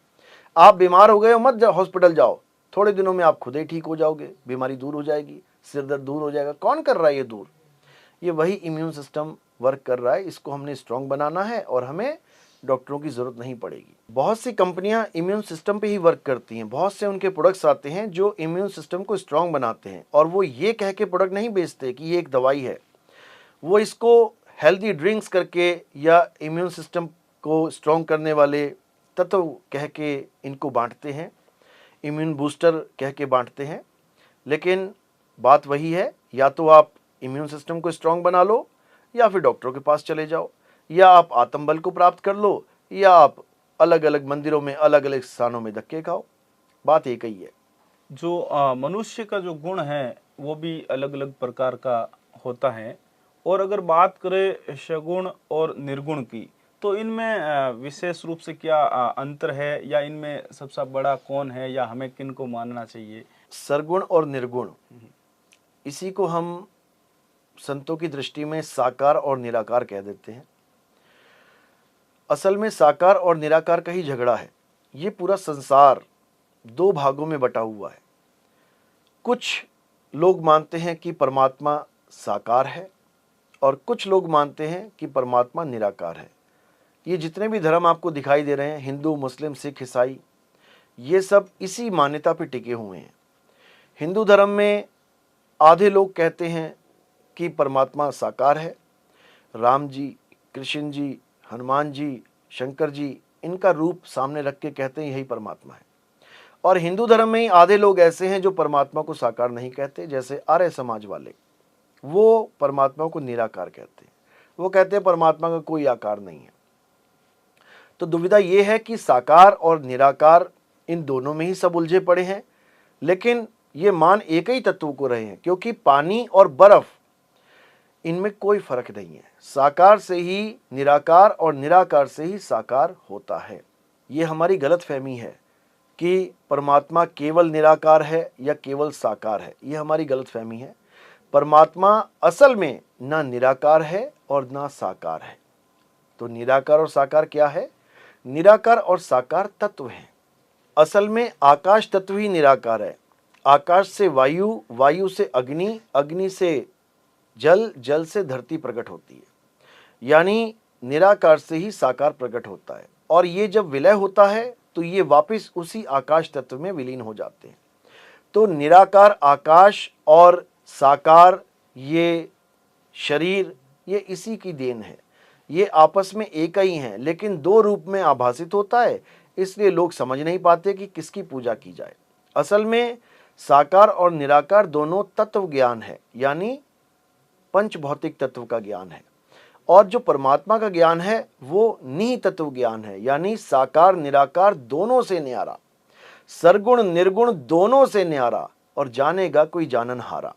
आप बीमार हो गए हो, मत हॉस्पिटल जाओ, थोड़े दिनों में आप खुद ही ठीक हो जाओगे, बीमारी दूर हो जाएगी, सिर दर्द दूर हो जाएगा। कौन कर रहा है ये दूर? ये वही इम्यून सिस्टम वर्क कर रहा है। इसको हमने स्ट्रांग बनाना है और हमें डॉक्टरों की ज़रूरत नहीं पड़ेगी। बहुत सी कंपनियां इम्यून सिस्टम पे ही वर्क करती हैं। बहुत से उनके प्रोडक्ट्स आते हैं जो इम्यून सिस्टम को स्ट्रांग बनाते हैं, और वो ये कह के प्रोडक्ट नहीं बेचते कि ये एक दवाई है। वो इसको हेल्दी ड्रिंक्स करके या इम्यून सिस्टम को स्ट्रांग करने वाले तत्व कह के इनको बांटते हैं, इम्यून बूस्टर कह के बांटते हैं। लेकिन बात वही है, या तो आप इम्यून सिस्टम को स्ट्रांग बना लो, या फिर डॉक्टरों के पास चले जाओ, या आप आत्मबल को प्राप्त कर लो, या आप अलग अलग मंदिरों में अलग अलग स्थानों में धक्के खाओ। बात एक ही है। जो मनुष्य का जो गुण है वो भी अलग अलग प्रकार का होता है। और अगर बात करें सगुण और निर्गुण की, तो इनमें विशेष रूप से क्या अंतर है, या इनमें सबसे बड़ा कौन है, या हमें किन को मानना चाहिए? सरगुण और निर्गुण, इसी को हम संतों की दृष्टि में साकार और निराकार कह देते हैं। असल में साकार और निराकार का ही झगड़ा है। ये पूरा संसार दो भागों में बटा हुआ है। कुछ लोग मानते हैं कि परमात्मा साकार है और कुछ लोग मानते हैं कि परमात्मा निराकार है। ये जितने भी धर्म आपको दिखाई दे रहे हैं, हिंदू, मुस्लिम, सिख, ईसाई, ये सब इसी मान्यता पर टिके हुए हैं। हिंदू धर्म में आधे लोग कहते हैं कि परमात्मा साकार है, राम जी, कृष्ण जी, हनुमान जी, शंकर जी, इनका रूप सामने रख के कहते हैं यही परमात्मा है। और हिंदू धर्म में ही आधे लोग ऐसे हैं जो परमात्मा को साकार नहीं कहते, जैसे आर्य समाज वाले, वो परमात्मा को निराकार कहते हैं। वो कहते हैं परमात्मा का कोई आकार नहीं है। तो दुविधा ये है कि साकार और निराकार इन दोनों में ही सब उलझे पड़े हैं, लेकिन ये मान एक ही तत्व को रहे हैं, क्योंकि पानी और बर्फ इनमें कोई फर्क नहीं है। साकार से ही निराकार और निराकार से ही साकार होता है। ये हमारी गलतफहमी है कि परमात्मा केवल निराकार है या केवल साकार है। ये हमारी गलतफहमी है। परमात्मा असल में ना निराकार है और ना साकार है। तो निराकार और साकार क्या है? निराकार और साकार तत्व हैं। असल में आकाश तत्व ही निराकार है। आकाश से वायु, वायु से अग्नि, अग्नि से जल, जल से धरती प्रकट होती है। यानी निराकार से ही साकार प्रकट होता है, और ये जब विलय होता है तो ये वापस उसी आकाश तत्व में विलीन हो जाते हैं। तो निराकार आकाश और साकार ये शरीर, ये इसी की देन है। ये आपस में एक ही हैं, लेकिन दो रूप में आभासित होता है, इसलिए लोग समझ नहीं पाते कि किसकी पूजा की जाए। असल में साकार और निराकार दोनों तत्व ज्ञान है, यानी पंच भौतिक तत्व का ज्ञान है। और जो परमात्मा का ज्ञान है वो निहि तत्व ज्ञान है, यानी साकार निराकार दोनों से न्यारा, सरगुण निर्गुण दोनों से न्यारा, और जानेगा कोई जानन हारा।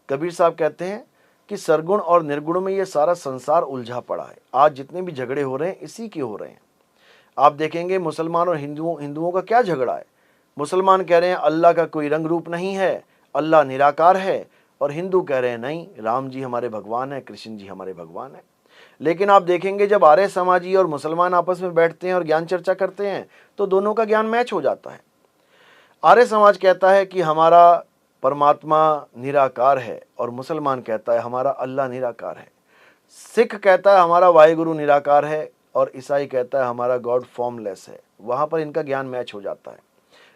कबीर साहब कहते हैं कि सरगुण और निर्गुण में ये सारा संसार उलझा पड़ा है। आज जितने भी झगड़े हो रहे हैं इसी के हो रहे हैं। आप देखेंगे मुसलमान और हिंदुओं का क्या झगड़ा है। मुसलमान कह रहे हैं अल्लाह का कोई रंग रूप नहीं है, अल्लाह निराकार है, और हिंदू कह रहे हैं नहीं, राम जी हमारे भगवान है, कृष्ण जी हमारे भगवान है। लेकिन आप देखेंगे जब आर्य समाजी और मुसलमान आपस में बैठते हैं और ज्ञान चर्चा करते हैं तो दोनों का ज्ञान मैच हो जाता है। आर्य समाज कहता है कि हमारा परमात्मा निराकार है, और मुसलमान कहता है हमारा अल्लाह निराकार है। सिख कहता है हमारा वाहिगुरु निराकार है, और ईसाई कहता है हमारा गॉड फॉर्मलेस है। वहां पर इनका ज्ञान मैच हो जाता है।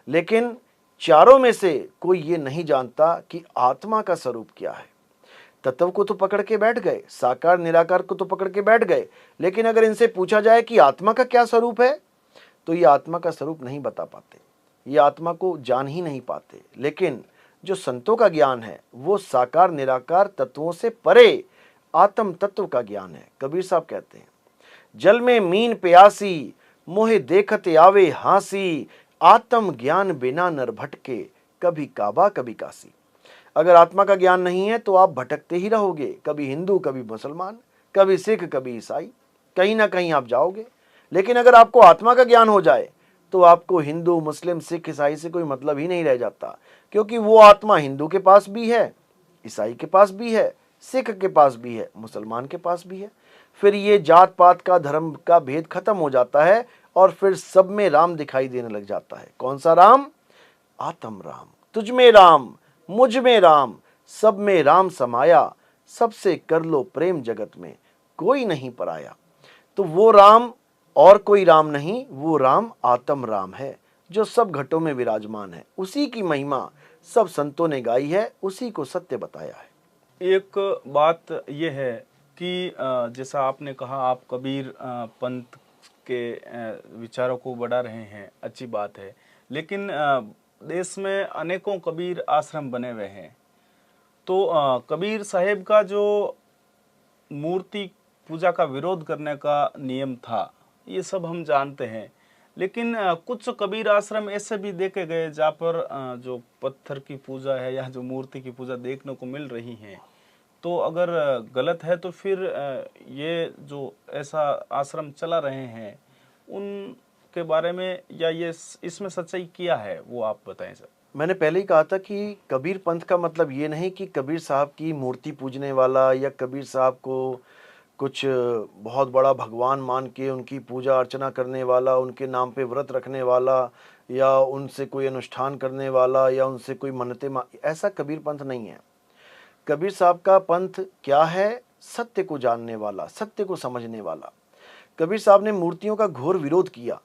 लेकिन चारों में से कोई ये नहीं जानता कि आत्मा का स्वरूप क्या है। तत्व को तो पकड़ के बैठ गए, साकार निराकार को तो पकड़ के बैठ गए, लेकिन अगर इनसे पूछा जाए कि आत्मा का क्या स्वरूप है, तो ये आत्मा का स्वरूप नहीं बता पाते, ये आत्मा को जान ही नहीं पाते। लेकिन जो संतों का ज्ञान है वो साकार निराकार तत्वों से परे आत्म तत्व का ज्ञान है। कबीर साहब कहते हैं, जल में मीन प्यासी, मोहे देखते आवे हांसी, आत्म ज्ञान बिना नर भटके, कभी काबा कभी काशी। अगर आत्मा का ज्ञान नहीं है तो आप भटकते ही रहोगे, कभी हिंदू कभी मुसलमान, कभी सिख कभी ईसाई, कहीं ना कहीं आप जाओगे। लेकिन अगर आपको आत्मा का ज्ञान हो जाए तो आपको हिंदू मुस्लिम सिख ईसाई से कोई मतलब ही नहीं रह जाता, क्योंकि वो आत्मा हिंदू के पास भी है, ईसाई के पास भी है, सिख के पास भी है, मुसलमान के पास भी है। फिर ये जात पात का धर्म का भेद खत्म हो जाता है, और फिर सब में राम दिखाई देने लग जाता है। कौन सा राम? आत्म राम। तुझ में राम, मुझ में राम, सब में राम समाया, सबसे कर लो प्रेम जगत में, कोई नहीं पराया। तो वो राम और कोई राम नहीं, वो राम आत्म राम है जो सब घटों में विराजमान है। उसी की महिमा सब संतों ने गाई है, उसी को सत्य बताया है। एक बात यह है कि जैसा आपने कहा आप कबीर पंथ के विचारों को बढ़ा रहे हैं, अच्छी बात है। लेकिन देश में अनेकों कबीर आश्रम बने हुए हैं, तो कबीर साहेब का जो मूर्ति पूजा का विरोध करने का नियम था ये सब हम जानते हैं। लेकिन कुछ कबीर आश्रम ऐसे भी देखे गए जहाँ पर जो पत्थर की पूजा है या जो मूर्ति की पूजा देखने को मिल रही है, तो अगर गलत है तो फिर ये जो ऐसा आश्रम चला रहे हैं उनके बारे में या ये इसमें सच्चाई क्या है वो आप बताएं सर। मैंने पहले ही कहा था कि कबीर पंथ का मतलब ये नहीं कि कबीर साहब की मूर्ति पूजने वाला या कबीर साहब को कुछ बहुत बड़ा भगवान मान के उनकी पूजा अर्चना करने वाला, उनके नाम पे व्रत रखने वाला, या उनसे कोई अनुष्ठान करने वाला, या उनसे कोई मन्नतें ऐसा कबीर पंथ नहीं है। कबीर साहब का पंथ क्या है? सत्य को जानने वाला, सत्य को समझने वाला। कबीर साहब ने मूर्तियों का घोर विरोध किया।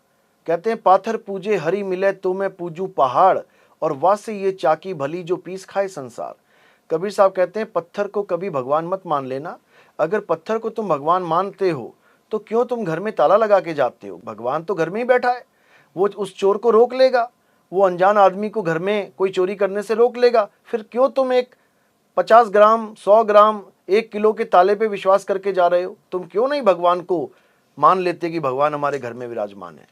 कहते हैं पाथर पूजे हरि मिले तो मैं पूजू पहाड़, और वासे ये चाकी भली जो पीस खाए संसार। कबीर साहब कहते हैं पत्थर को कभी भगवान मत मान लेना। अगर पत्थर को तुम भगवान मानते हो तो क्यों तुम घर में ताला लगा के जाते हो? भगवान तो घर में ही बैठा है, वो उस चोर को रोक लेगा, वो अनजान आदमी को घर में कोई चोरी करने से रोक लेगा। फिर क्यों तुम एक 50 ग्राम, 100 ग्राम, 1 किलो के ताले पे विश्वास करके जा रहे हो? तुम क्यों नहीं भगवान को मान लेते कि भगवान हमारे घर में विराजमान है?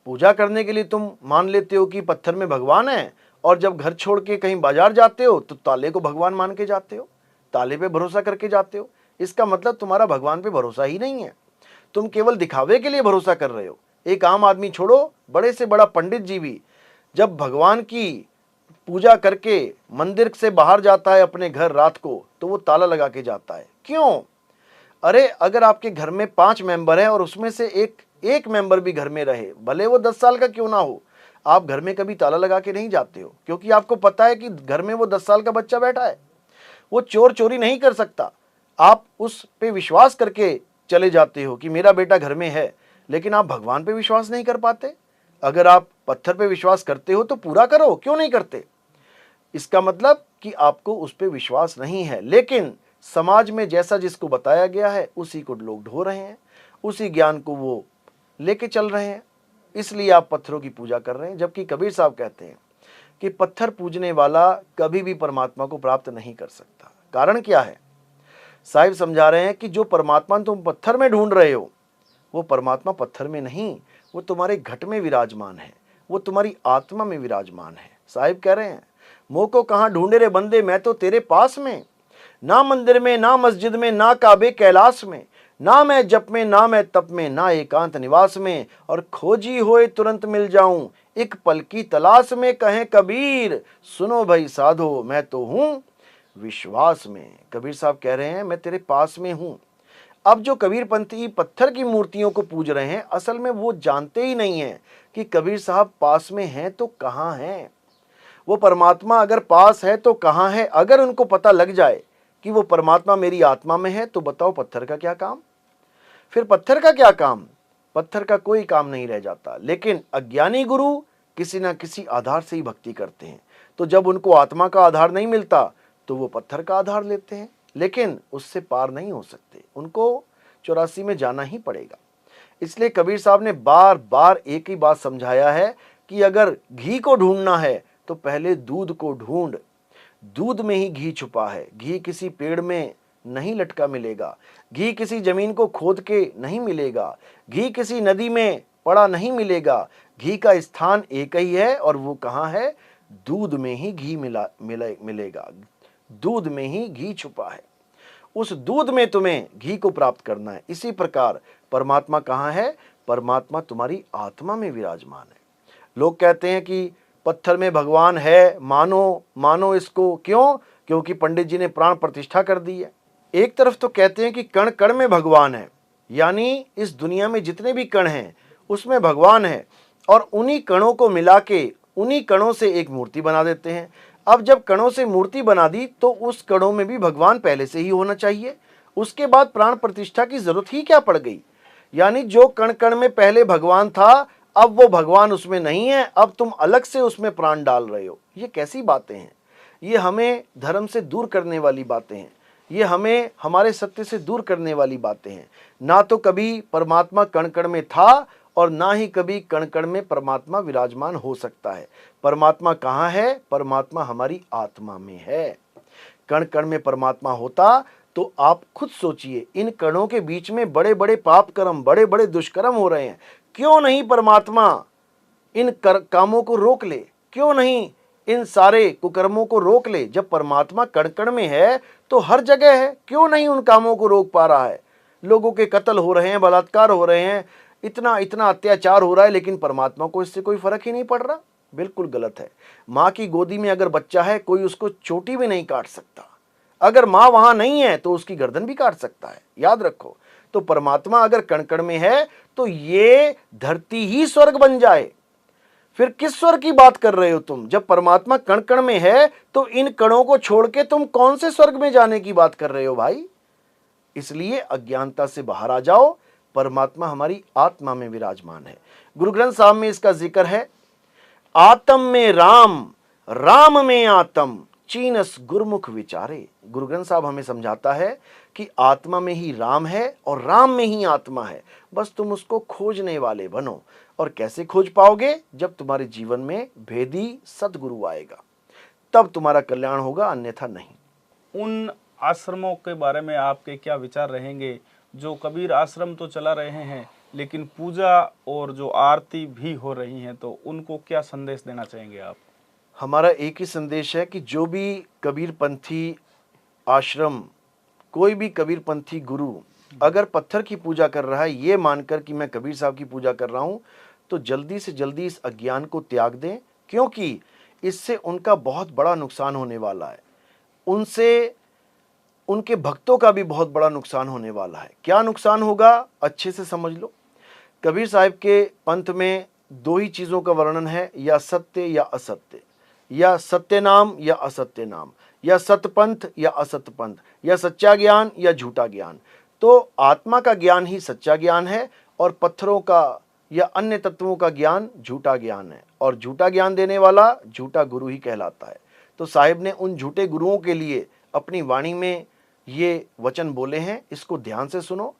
पूजा करने के लिए तुम मान लेते हो कि पत्थर में भगवान है, और जब घर छोड़ के कहीं बाजार जाते हो तो ताले को भगवान मान के जाते हो, ताले पे भरोसा करके जाते हो। इसका मतलब तुम्हारा भगवान पे भरोसा ही नहीं है, तुम केवल दिखावे के लिए भरोसा कर रहे हो। एक आम आदमी छोड़ो, बड़े से बड़ा पंडित जी भी जब भगवान की पूजा करके मंदिर से बाहर जाता है अपने घर रात को, तो वो ताला लगा के जाता है। क्यों? अरे अगर आपके घर में 5 मेंबर है और उसमें से एक मेंबर भी घर में रहे, भले वो 10 साल का क्यों ना हो, आप घर में कभी ताला लगा के नहीं जाते हो, क्योंकि आपको पता है कि घर में वो 10 साल का बच्चा बैठा है, वो चोर चोरी नहीं कर सकता। आप उस पे विश्वास करके चले जाते हो कि मेरा बेटा घर में है, लेकिन आप भगवान पे विश्वास नहीं कर पाते। अगर आप पत्थर पे विश्वास करते हो तो पूरा करो, क्यों नहीं करते? इसका मतलब कि आपको उस पे विश्वास नहीं है। लेकिन समाज में जैसा जिसको बताया गया है उसी को लोग ढो रहे हैं, उसी ज्ञान को वो लेके चल रहे हैं, इसलिए आप पत्थरों की पूजा कर रहे हैं। जबकि कबीर साहब कहते हैं कि पत्थर पूजने वाला कभी भी परमात्मा को प्राप्त नहीं कर सकता। कारण क्या है? साहिब समझा रहे हैं कि जो परमात्मा तुम पत्थर में ढूंढ रहे हो, वो परमात्मा पत्थर में नहीं, वो तुम्हारे घट में विराजमान है, वो तुम्हारी आत्मा में विराजमान है। साहिब कह रहे हैं, मोह को कहाँ ढूंढे रे बंदे, मैं तो तेरे पास में, ना मंदिर में, ना मस्जिद में, ना काबे कैलाश में, ना मैं जप में, ना मैं तप में, ना एकांत निवास में, और खोजी होए तुरंत मिल जाऊं, एक पल की तलाश में। कहें कबीर सुनो भाई साधो, मैं तो हूं विश्वास में। कबीर साहब कह रहे हैं मैं तेरे पास में हूं। अब जो कबीर पंथी पत्थर की मूर्तियों को पूज रहे हैं, असल में वो जानते ही नहीं है कि कबीर साहब पास में हैं तो कहां हैं। वो परमात्मा अगर पास है तो कहां है? अगर उनको पता लग जाए कि वो परमात्मा मेरी आत्मा में है, तो बताओ पत्थर का क्या काम? फिर पत्थर का क्या काम? पत्थर का कोई काम नहीं रह जाता। लेकिन अज्ञानी गुरु किसी ना किसी आधार से ही भक्ति करते हैं, तो जब उनको आत्मा का आधार नहीं मिलता तो वो पत्थर का आधार लेते हैं, लेकिन उससे पार नहीं हो सकते, उनको 84 में जाना ही पड़ेगा। इसलिए कबीर साहब ने बार बार एक ही बात समझाया है कि अगर घी को ढूंढना है तो पहले दूध को ढूंढ, दूध में ही घी छुपा है। घी किसी पेड़ में नहीं लटका मिलेगा, घी किसी जमीन को खोद के नहीं मिलेगा, घी किसी नदी में पड़ा नहीं मिलेगा। घी का स्थान एक ही है, और वो कहाँ है? दूध में ही घी मिलेगा, दूध में ही घी छुपा है। उस दूध में तुम्हें घी को प्राप्त करना है। इसी प्रकार परमात्मा कहाँ है? परमात्मा तुम्हारी आत्मा में विराजमान है। लोग कहते हैं कि पत्थर में भगवान है, मानो मानो इसको। क्यों? क्योंकि पंडित जी ने प्राण प्रतिष्ठा कर दी है। एक तरफ तो कहते हैं कि कण कण में भगवान है, यानी इस दुनिया में जितने भी कण हैं उसमें भगवान है, और उन्हीं कणों को मिला के उन्हीं कणों से एक मूर्ति बना देते हैं। अब जब कणों से मूर्ति बना दी तो उस कणों में भी भगवान पहले से ही होना चाहिए, उसके बाद प्राण प्रतिष्ठा की जरूरत ही क्या पड़ गई? यानी जो कण कण में पहले भगवान था, अब वो भगवान उसमें नहीं है, अब तुम अलग से उसमें प्राण डाल रहे हो। ये कैसी बातें हैं? ये हमें धर्म से दूर करने वाली बातें हैं, ये हमें हमारे सत्य से दूर करने वाली बातें हैं। ना तो कभी परमात्मा कण कण में था, और ना ही कभी कण कण में परमात्मा विराजमान हो सकता है। परमात्मा कहाँ है? परमात्मा हमारी आत्मा में है। कण कण में परमात्मा होता तो आप खुद सोचिए, इन कणों के बीच में बड़े बड़े पाप कर्म, बड़े बड़े दुष्कर्म हो रहे हैं, क्यों नहीं परमात्मा इन कामों को रोक ले? क्यों नहीं इन सारे कुकर्मों को रोक ले? जब परमात्मा कण कण में है तो हर जगह है, क्यों नहीं उन कामों को रोक पा रहा है? लोगों के कत्ल हो रहे हैं, बलात्कार हो रहे हैं, इतना इतना अत्याचार हो रहा है, लेकिन परमात्मा को इससे कोई फर्क ही नहीं पड़ रहा। बिल्कुल गलत है। माँ की गोदी में अगर बच्चा है, कोई उसको चोटी भी नहीं काट सकता। अगर माँ वहां नहीं है तो उसकी गर्दन भी काट सकता है, याद रखो। तो परमात्मा अगर कण कण में है तो ये धरती ही स्वर्ग बन जाए। फिर किस स्वर्ग की बात कर रहे हो तुम? जब परमात्मा कण कण में है तो इन कणों को छोड़ के तुम कौन से स्वर्ग में जाने की बात कर रहे हो भाई? इसलिए अज्ञानता से बाहर आ जाओ। परमात्मा हमारी आत्मा में विराजमान है। गुरु ग्रंथ साहब में इसका जिक्र है, आत्म में राम, राम में आत्म, चीनस गुरमुख विचारे। गुरु ग्रंथ साहब हमें समझाता है कि आत्मा में ही राम है और राम में ही आत्मा है, बस तुम उसको खोजने वाले बनो। और कैसे खोज पाओगे? जब तुम्हारे जीवन में भेदी सदगुरु आएगा, तब तुम्हारा कल्याण होगा, अन्यथा नहीं। उन आश्रमों के बारे में आपके क्या विचार रहेंगे जो कबीर आश्रम तो चला रहे हैं लेकिन पूजा और जो आरती भी हो रही हैं, तो उनको क्या संदेश देना चाहेंगे आप? हमारा एक ही संदेश है कि जो भी कबीरपंथी आश्रम, कोई भी कबीरपंथी गुरु अगर पत्थर की पूजा कर रहा है ये मानकर कि मैं कबीर साहब की पूजा कर रहा हूं, तो जल्दी से जल्दी इस अज्ञान को त्याग दें, क्योंकि इससे उनका बहुत बड़ा नुकसान होने वाला है। उनसे उनके भक्तों का भी बहुत बड़ा नुकसान होने वाला है। क्या नुकसान होगा? अच्छे से समझ लो। कबीर साहब के पंथ में दो ही चीज़ों का वर्णन है, या सत्य या असत्य, या सत्य नाम या असत्य नाम, या सतपंथ या असत पंथ, या सच्चा ज्ञान या झूठा ज्ञान। तो आत्मा का ज्ञान ही सच्चा ज्ञान है और पत्थरों का या अन्य तत्वों का ज्ञान झूठा ज्ञान है, और झूठा ज्ञान देने वाला झूठा गुरु ही कहलाता है। तो साहिब ने उन झूठे गुरुओं के लिए अपनी वाणी में ये वचन बोले हैं, इसको ध्यान से सुनो।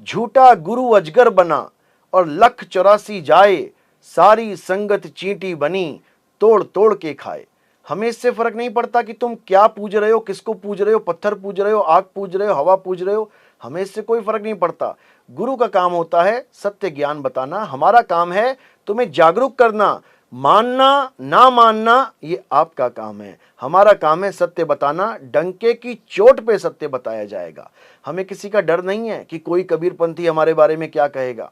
झूठा गुरु अजगर बना और 1,84 जाए, सारी संगत चींटी बनी, तोड़ तोड़ के खाए। हमें इससे फर्क नहीं पड़ता कि तुम क्या पूज रहे हो, किसको पूज रहे हो, पत्थर पूज रहे हो, आग पूज रहे हो, हवा पूज रहे हो, हमें इससे कोई फर्क नहीं पड़ता। गुरु का काम होता है सत्य ज्ञान बताना, हमारा काम है तुम्हें जागरूक करना। मानना ना मानना ये आपका काम है, हमारा काम है सत्य बताना। डंके की चोट पे सत्य बताया जाएगा। हमें किसी का डर नहीं है कि कोई कबीरपंथी हमारे बारे में क्या कहेगा।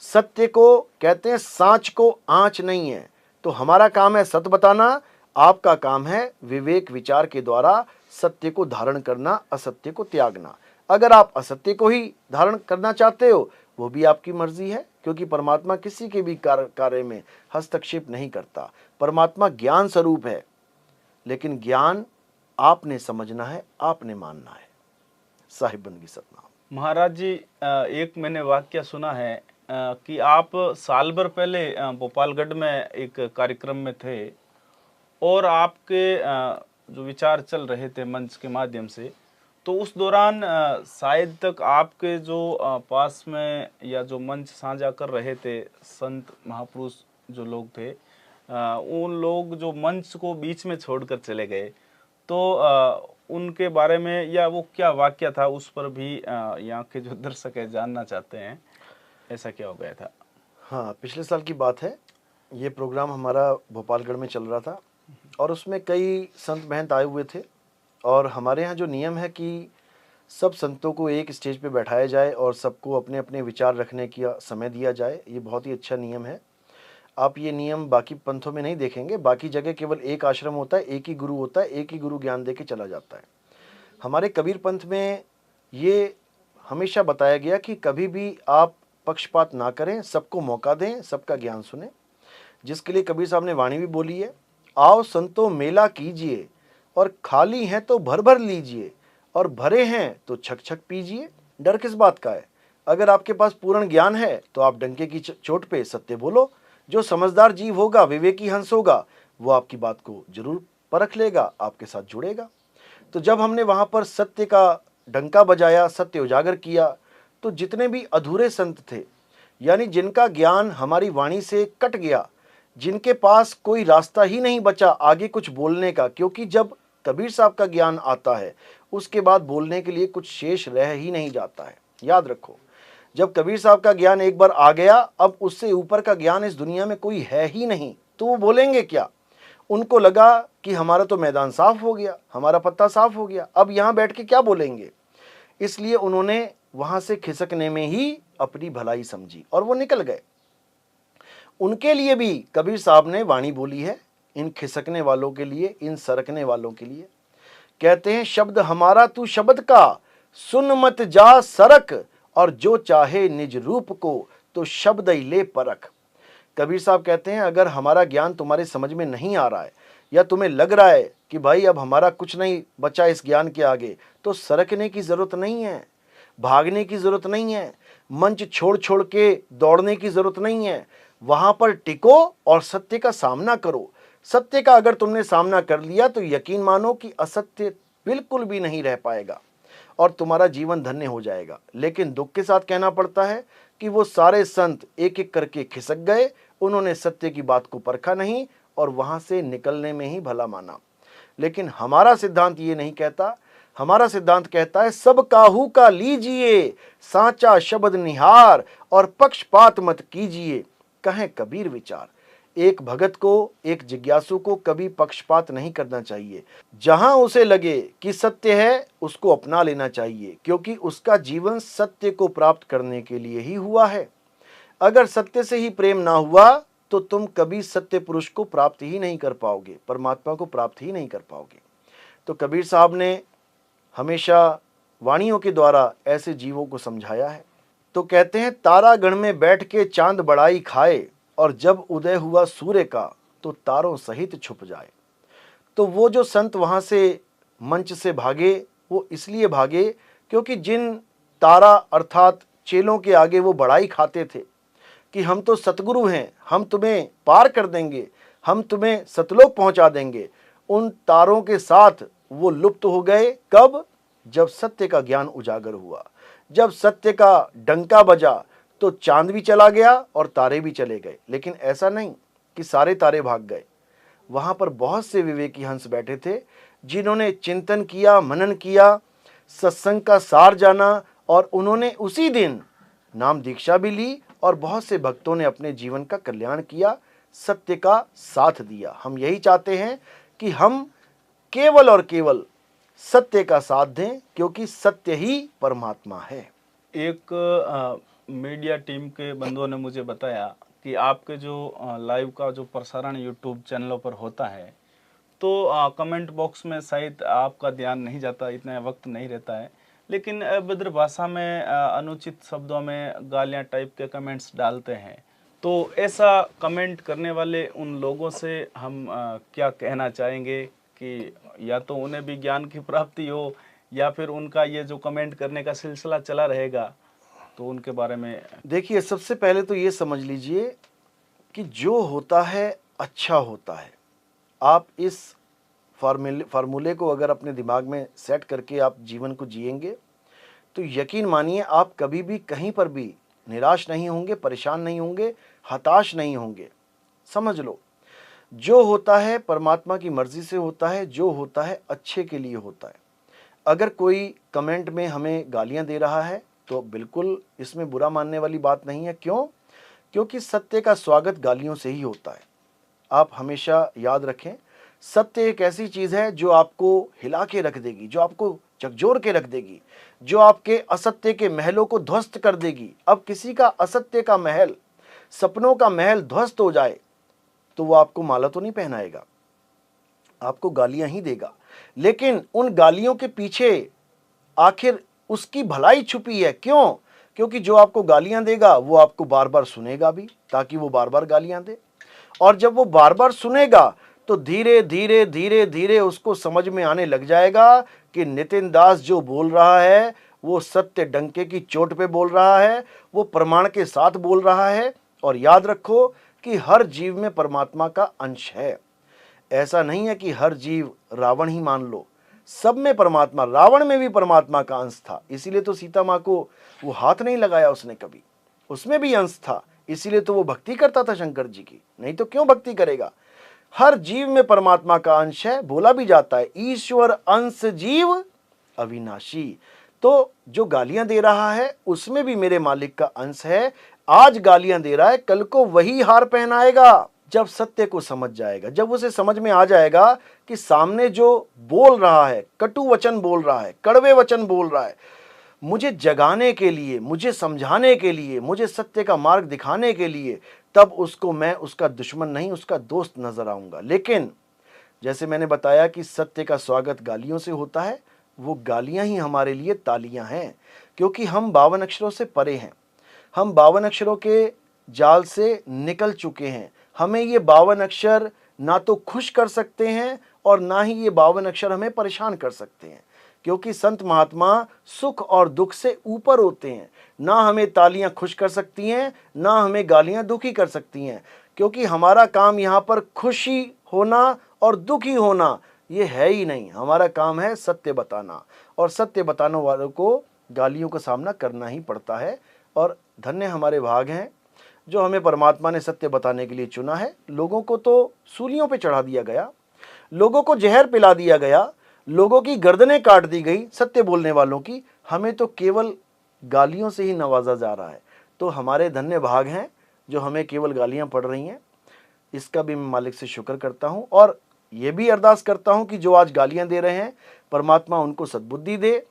सत्य को कहते हैं सांच को आंच नहीं है। तो हमारा काम है सत्य बताना, आपका काम है विवेक विचार के द्वारा सत्य को धारण करना, असत्य को त्यागना। अगर आप असत्य को ही धारण करना चाहते हो वो भी आपकी मर्जी है, क्योंकि परमात्मा किसी के भी कार्य में हस्तक्षेप नहीं करता। परमात्मा ज्ञान स्वरूप है, लेकिन ज्ञान आपने समझना है, आपने मानना है। साहिब बंदगी सतनाम। महाराज जी, एक मैंने वाक्य सुना है कि आप साल भर पहले भोपालगढ़ में एक कार्यक्रम में थे और आपके जो विचार चल रहे थे मंच के माध्यम से, तो उस दौरान शायद तक आपके जो पास में या जो मंच साझा कर रहे थे संत महापुरुष जो लोग थे, उन लोग जो मंच को बीच में छोड़कर चले गए, तो उनके बारे में या वो क्या वाक्य था उस पर भी यहाँ के जो दर्शक है जानना चाहते हैं, ऐसा क्या हो गया था? हाँ, पिछले साल की बात है। ये प्रोग्राम हमारा भोपालगढ़ में चल रहा था और उसमें कई संत महंत आए हुए थे, और हमारे यहाँ जो नियम है कि सब संतों को एक स्टेज पे बैठाया जाए और सबको अपने अपने विचार रखने का समय दिया जाए। ये बहुत ही अच्छा नियम है। आप ये नियम बाकी पंथों में नहीं देखेंगे। बाकी जगह केवल एक आश्रम होता है, एक ही गुरु होता है, एक ही गुरु ज्ञान दे के चला जाता है। हमारे कबीर पंथ में ये हमेशा बताया गया कि कभी भी आप पक्षपात ना करें, सबको मौका दें, सबका ज्ञान सुने। जिसके लिए कबीर साहब ने वाणी भी बोली है, आओ संतों मेला कीजिए, और खाली हैं तो भर भर लीजिए, और भरे हैं तो छक छक पीजिए। डर किस बात का है? अगर आपके पास पूर्ण ज्ञान है तो आप डंके की चोट पे सत्य बोलो। जो समझदार जीव होगा, विवेकी हंस होगा, वो आपकी बात को जरूर परख लेगा, आपके साथ जुड़ेगा। तो जब हमने वहां पर सत्य का डंका बजाया, सत्य उजागर किया, तो जितने भी अधूरे संत थे, यानी जिनका ज्ञान हमारी वाणी से कट गया, जिनके पास कोई रास्ता ही नहीं बचा आगे कुछ बोलने का, क्योंकि जब कबीर साहब का ज्ञान आता है उसके बाद बोलने के लिए कुछ शेष रह ही नहीं जाता है। याद रखो, जब कबीर साहब का ज्ञान एक बार आ गया, अब उससे ऊपर का ज्ञान इस दुनिया में कोई है ही नहीं, तो वो बोलेंगे क्या? उनको लगा कि हमारा तो मैदान साफ हो गया, हमारा पत्ता साफ हो गया, अब यहाँ बैठ के क्या बोलेंगे। इसलिए उन्होंने वहां से खिसकने में ही अपनी भलाई समझी और वो निकल गए। उनके लिए भी कबीर साहब ने वाणी बोली है, इन खिसकने वालों के लिए, इन सरकने वालों के लिए। कहते हैं, शब्द हमारा तू शब्द का, सुन मत जा सरक, और जो चाहे निज रूप को तो शब्द ही ले परख। कबीर साहब कहते हैं, अगर हमारा ज्ञान तुम्हारे समझ में नहीं आ रहा है, या तुम्हें लग रहा है कि भाई अब हमारा कुछ नहीं बचा इस ज्ञान के आगे, तो सरकने की जरूरत नहीं है, भागने की जरूरत नहीं है, मंच छोड़ छोड़ के दौड़ने की जरूरत नहीं है। वहां पर टिको और सत्य का सामना करो। सत्य का अगर तुमने सामना कर लिया तो यकीन मानो कि असत्य बिल्कुल भी नहीं रह पाएगा और तुम्हारा जीवन धन्य हो जाएगा। लेकिन दुख के साथ कहना पड़ता है कि वो सारे संत एक एक करके खिसक गए, उन्होंने सत्य की बात को परखा नहीं और वहां से निकलने में ही भला माना। लेकिन हमारा सिद्धांत ये नहीं कहता, हमारा सिद्धांत कहता है सब काहू का लीजिए, साचा शब्द निहार और पक्षपात मत कीजिए, कहें कबीर विचार। एक भगत को, एक जिज्ञासु को कभी पक्षपात नहीं करना चाहिए। जहां उसे लगे कि सत्य है उसको अपना लेना चाहिए, क्योंकि उसका जीवन सत्य को प्राप्त करने के लिए ही हुआ है। अगर सत्य से ही प्रेम ना हुआ तो तुम कभी सत्य पुरुष को प्राप्त ही नहीं कर पाओगे, परमात्मा को प्राप्त ही नहीं कर पाओगे। तो कबीर साहब ने हमेशा वाणियों के द्वारा ऐसे जीवों को समझाया है। तो कहते हैं तारागण में बैठ के चांद बड़ाई खाए और जब उदय हुआ सूर्य का तो तारों सहित छुप जाए। तो वो जो संत वहां से मंच से भागे वो इसलिए भागे क्योंकि जिन तारा अर्थात चेलों के आगे वो बड़ाई खाते थे कि हम तो सतगुरु हैं, हम तुम्हें पार कर देंगे, हम तुम्हें सतलोक पहुंचा देंगे, उन तारों के साथ वो लुप्त हो गए। कब? जब सत्य का ज्ञान उजागर हुआ, जब सत्य का डंका बजा तो चांद भी चला गया और तारे भी चले गए। लेकिन ऐसा नहीं कि सारे तारे भाग गए, वहां पर बहुत से विवेकी हंस बैठे थे जिन्होंने चिंतन किया, मनन किया, सत्संग का सार जाना और उन्होंने उसी दिन नाम दीक्षा भी ली और बहुत से भक्तों ने अपने जीवन का कल्याण किया, सत्य का साथ दिया। हम यही चाहते हैं कि हम केवल और केवल सत्य का साथ दें, क्योंकि सत्य ही परमात्मा है। एक मीडिया टीम के बंधुओं ने मुझे बताया कि आपके जो लाइव का जो प्रसारण यूट्यूब चैनलों पर होता है तो कमेंट बॉक्स में शायद आपका ध्यान नहीं जाता, इतना वक्त नहीं रहता है, लेकिन अभद्र भाषा में अनुचित शब्दों में गालियां टाइप के कमेंट्स डालते हैं। तो ऐसा कमेंट करने वाले उन लोगों से हम क्या कहना चाहेंगे कि या तो उन्हें भी ज्ञान की प्राप्ति हो या फिर उनका ये जो कमेंट करने का सिलसिला चला रहेगा, तो उनके बारे में। देखिए, सबसे पहले तो ये समझ लीजिए कि जो होता है अच्छा होता है। आप इस फार्मूले को अगर अपने दिमाग में सेट करके आप जीवन को जिएंगे तो यकीन मानिए आप कभी भी कहीं पर भी निराश नहीं होंगे, परेशान नहीं होंगे, हताश नहीं होंगे। समझ लो, जो होता है परमात्मा की मर्जी से होता है, जो होता है अच्छे के लिए होता है। अगर कोई कमेंट में हमें गालियां दे रहा है तो बिल्कुल इसमें बुरा मानने वाली बात नहीं है। क्यों? क्योंकि सत्य का स्वागत गालियों से ही होता है। आप हमेशा याद रखें, सत्य एक ऐसी चीज है जो आपको हिला के रख देगी, जो आपको झकझोर के रख देगी, जो आपके असत्य के महलों को ध्वस्त कर देगी। अब किसी का असत्य का महल, सपनों का महल ध्वस्त हो जाए तो वो आपको माला तो नहीं पहनाएगा, आपको गालियां ही देगा। लेकिन उन गालियों के पीछे आखिर उसकी भलाई छुपी है। क्यों? क्योंकि जो आपको गालियां देगा वो आपको बार बार सुनेगा भी, ताकि वो बार बार गालियां दे। और जब वो बार बार सुनेगा तो धीरे धीरे धीरे धीरे उसको समझ में आने लग जाएगा कि नितिन दास जो बोल रहा है वो सत्य डंके की चोट पे बोल रहा है, वो प्रमाण के साथ बोल रहा है। और याद रखो कि हर जीव में परमात्मा का अंश है। ऐसा नहीं है कि हर जीव रावण ही मान लो, सब में परमात्मा, रावण में भी परमात्मा का अंश था, इसीलिए तो सीता माँ को वो हाथ नहीं लगाया उसने कभी, उसमें भी अंश था, इसीलिए तो वो भक्ति करता था शंकर जी की, नहीं तो क्यों भक्ति करेगा। हर जीव में परमात्मा का अंश है। बोला भी जाता है ईश्वर अंश जीव अविनाशी। तो जो गालियां दे रहा है उसमें भी मेरे मालिक का अंश है। आज गालियां दे रहा है, कल को वही हार पहनाएगा जब सत्य को समझ जाएगा, जब उसे समझ में आ जाएगा कि सामने जो बोल रहा है, कटु वचन बोल रहा है, कड़वे वचन बोल रहा है, मुझे जगाने के लिए, मुझे समझाने के लिए, मुझे सत्य का मार्ग दिखाने के लिए, तब उसको मैं उसका दुश्मन नहीं, उसका दोस्त नजर आऊंगा। लेकिन जैसे मैंने बताया कि सत्य का स्वागत गालियों से होता है, वो गालियां ही हमारे लिए तालियां हैं, क्योंकि हम 52 अक्षरों से परे हैं, हम 52 अक्षरों के जाल से निकल चुके हैं। हमें ये 52 अक्षर ना तो खुश कर सकते हैं और ना ही ये 52 अक्षर हमें परेशान कर सकते हैं, क्योंकि संत महात्मा सुख और दुख से ऊपर होते हैं। ना हमें तालियां खुश कर सकती हैं, ना हमें गालियां दुखी कर सकती हैं, क्योंकि हमारा काम यहाँ पर खुशी होना और दुखी होना ये है ही नहीं। हमारा काम है सत्य बताना, और सत्य बताने वालों को गालियों का सामना करना ही पड़ता है। और धन्य हमारे भाग हैं जो हमें परमात्मा ने सत्य बताने के लिए चुना है। लोगों को तो सूलियों पे चढ़ा दिया गया, लोगों को जहर पिला दिया गया, लोगों की गर्दनें काट दी गई सत्य बोलने वालों की, हमें तो केवल गालियों से ही नवाजा जा रहा है। तो हमारे धन्य भाग हैं जो हमें केवल गालियां पड़ रही हैं। इसका भी मैं मालिक से शुक्र करता हूं, और ये भी अरदास करता हूं कि जो आज गालियां दे रहे हैं परमात्मा उनको सद्बुद्धि दे।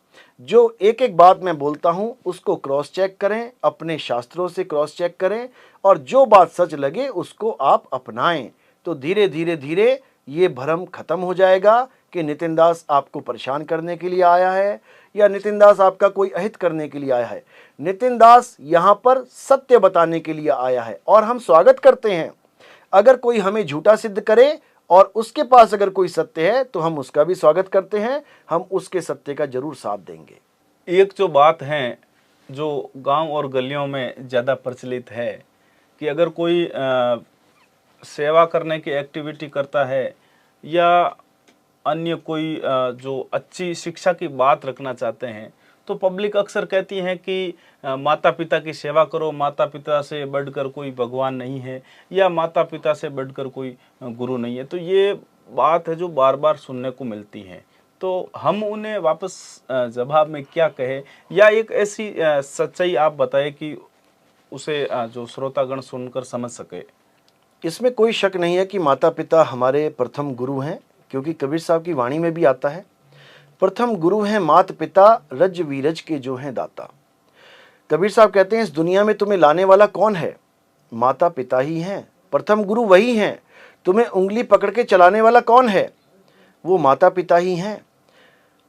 जो एक एक बात मैं बोलता हूं उसको क्रॉस चेक करें, अपने शास्त्रों से क्रॉस चेक करें, और जो बात सच लगे उसको आप अपनाएं। तो धीरे धीरे धीरे ये भ्रम खत्म हो जाएगा कि नितिन दास आपको परेशान करने के लिए आया है या नितिन दास आपका कोई अहित करने के लिए आया है। नितिन दास यहाँ पर सत्य बताने के लिए आया है, और हम स्वागत करते हैं। अगर कोई हमें झूठा सिद्ध करे और उसके पास अगर कोई सत्य है तो हम उसका भी स्वागत करते हैं, हम उसके सत्य का जरूर साथ देंगे। एक जो बात है जो गांव और गलियों में ज़्यादा प्रचलित है कि अगर कोई सेवा करने की एक्टिविटी करता है या अन्य कोई जो अच्छी शिक्षा की बात रखना चाहते हैं, तो पब्लिक अक्सर कहती है कि माता पिता की सेवा करो, माता पिता से बढ़कर कोई भगवान नहीं है, या माता पिता से बढ़कर कोई गुरु नहीं है। तो ये बात है जो बार बार सुनने को मिलती है। तो हम उन्हें वापस जवाब में क्या कहें, या एक ऐसी सच्चाई आप बताएं कि उसे जो श्रोतागण सुनकर समझ सके। इसमें कोई शक नहीं है कि माता पिता हमारे प्रथम गुरु हैं, क्योंकि कबीर साहब की वाणी में भी आता है, प्रथम गुरु हैं मात पिता, रज वीरज के जो हैं दाता। कबीर साहब कहते हैं इस दुनिया में तुम्हें लाने वाला कौन है? माता पिता ही हैं, प्रथम गुरु वही हैं। तुम्हें उंगली पकड़ के चलाने वाला कौन है? वो माता पिता ही हैं,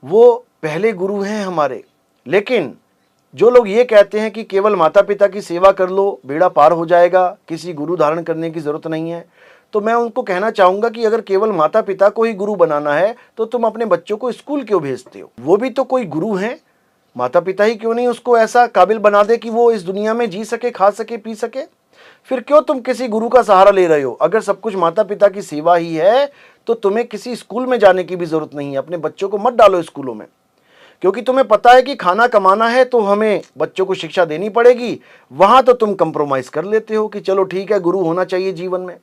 वो पहले गुरु हैं हमारे। लेकिन जो लोग ये कहते हैं कि केवल माता पिता की सेवा कर लो बेड़ा पार हो जाएगा, किसी गुरु धारण करने की जरूरत नहीं है, तो मैं उनको कहना चाहूंगा कि अगर केवल माता पिता को ही गुरु बनाना है तो तुम अपने बच्चों को स्कूल क्यों भेजते हो? वो भी तो कोई गुरु हैं। माता पिता ही क्यों नहीं उसको ऐसा काबिल बना दे कि वो इस दुनिया में जी सके, खा सके, पी सके? फिर क्यों तुम किसी गुरु का सहारा ले रहे हो? अगर सब कुछ माता पिता की सेवा ही है तो तुम्हें किसी स्कूल में जाने की भी जरूरत नहीं है। अपने बच्चों को मत डालो स्कूलों में, क्योंकि तुम्हें पता है कि खाना कमाना है तो हमें बच्चों को शिक्षा देनी पड़ेगी। वहां तो तुम कंप्रोमाइज कर लेते हो कि चलो ठीक है गुरु होना चाहिए जीवन में।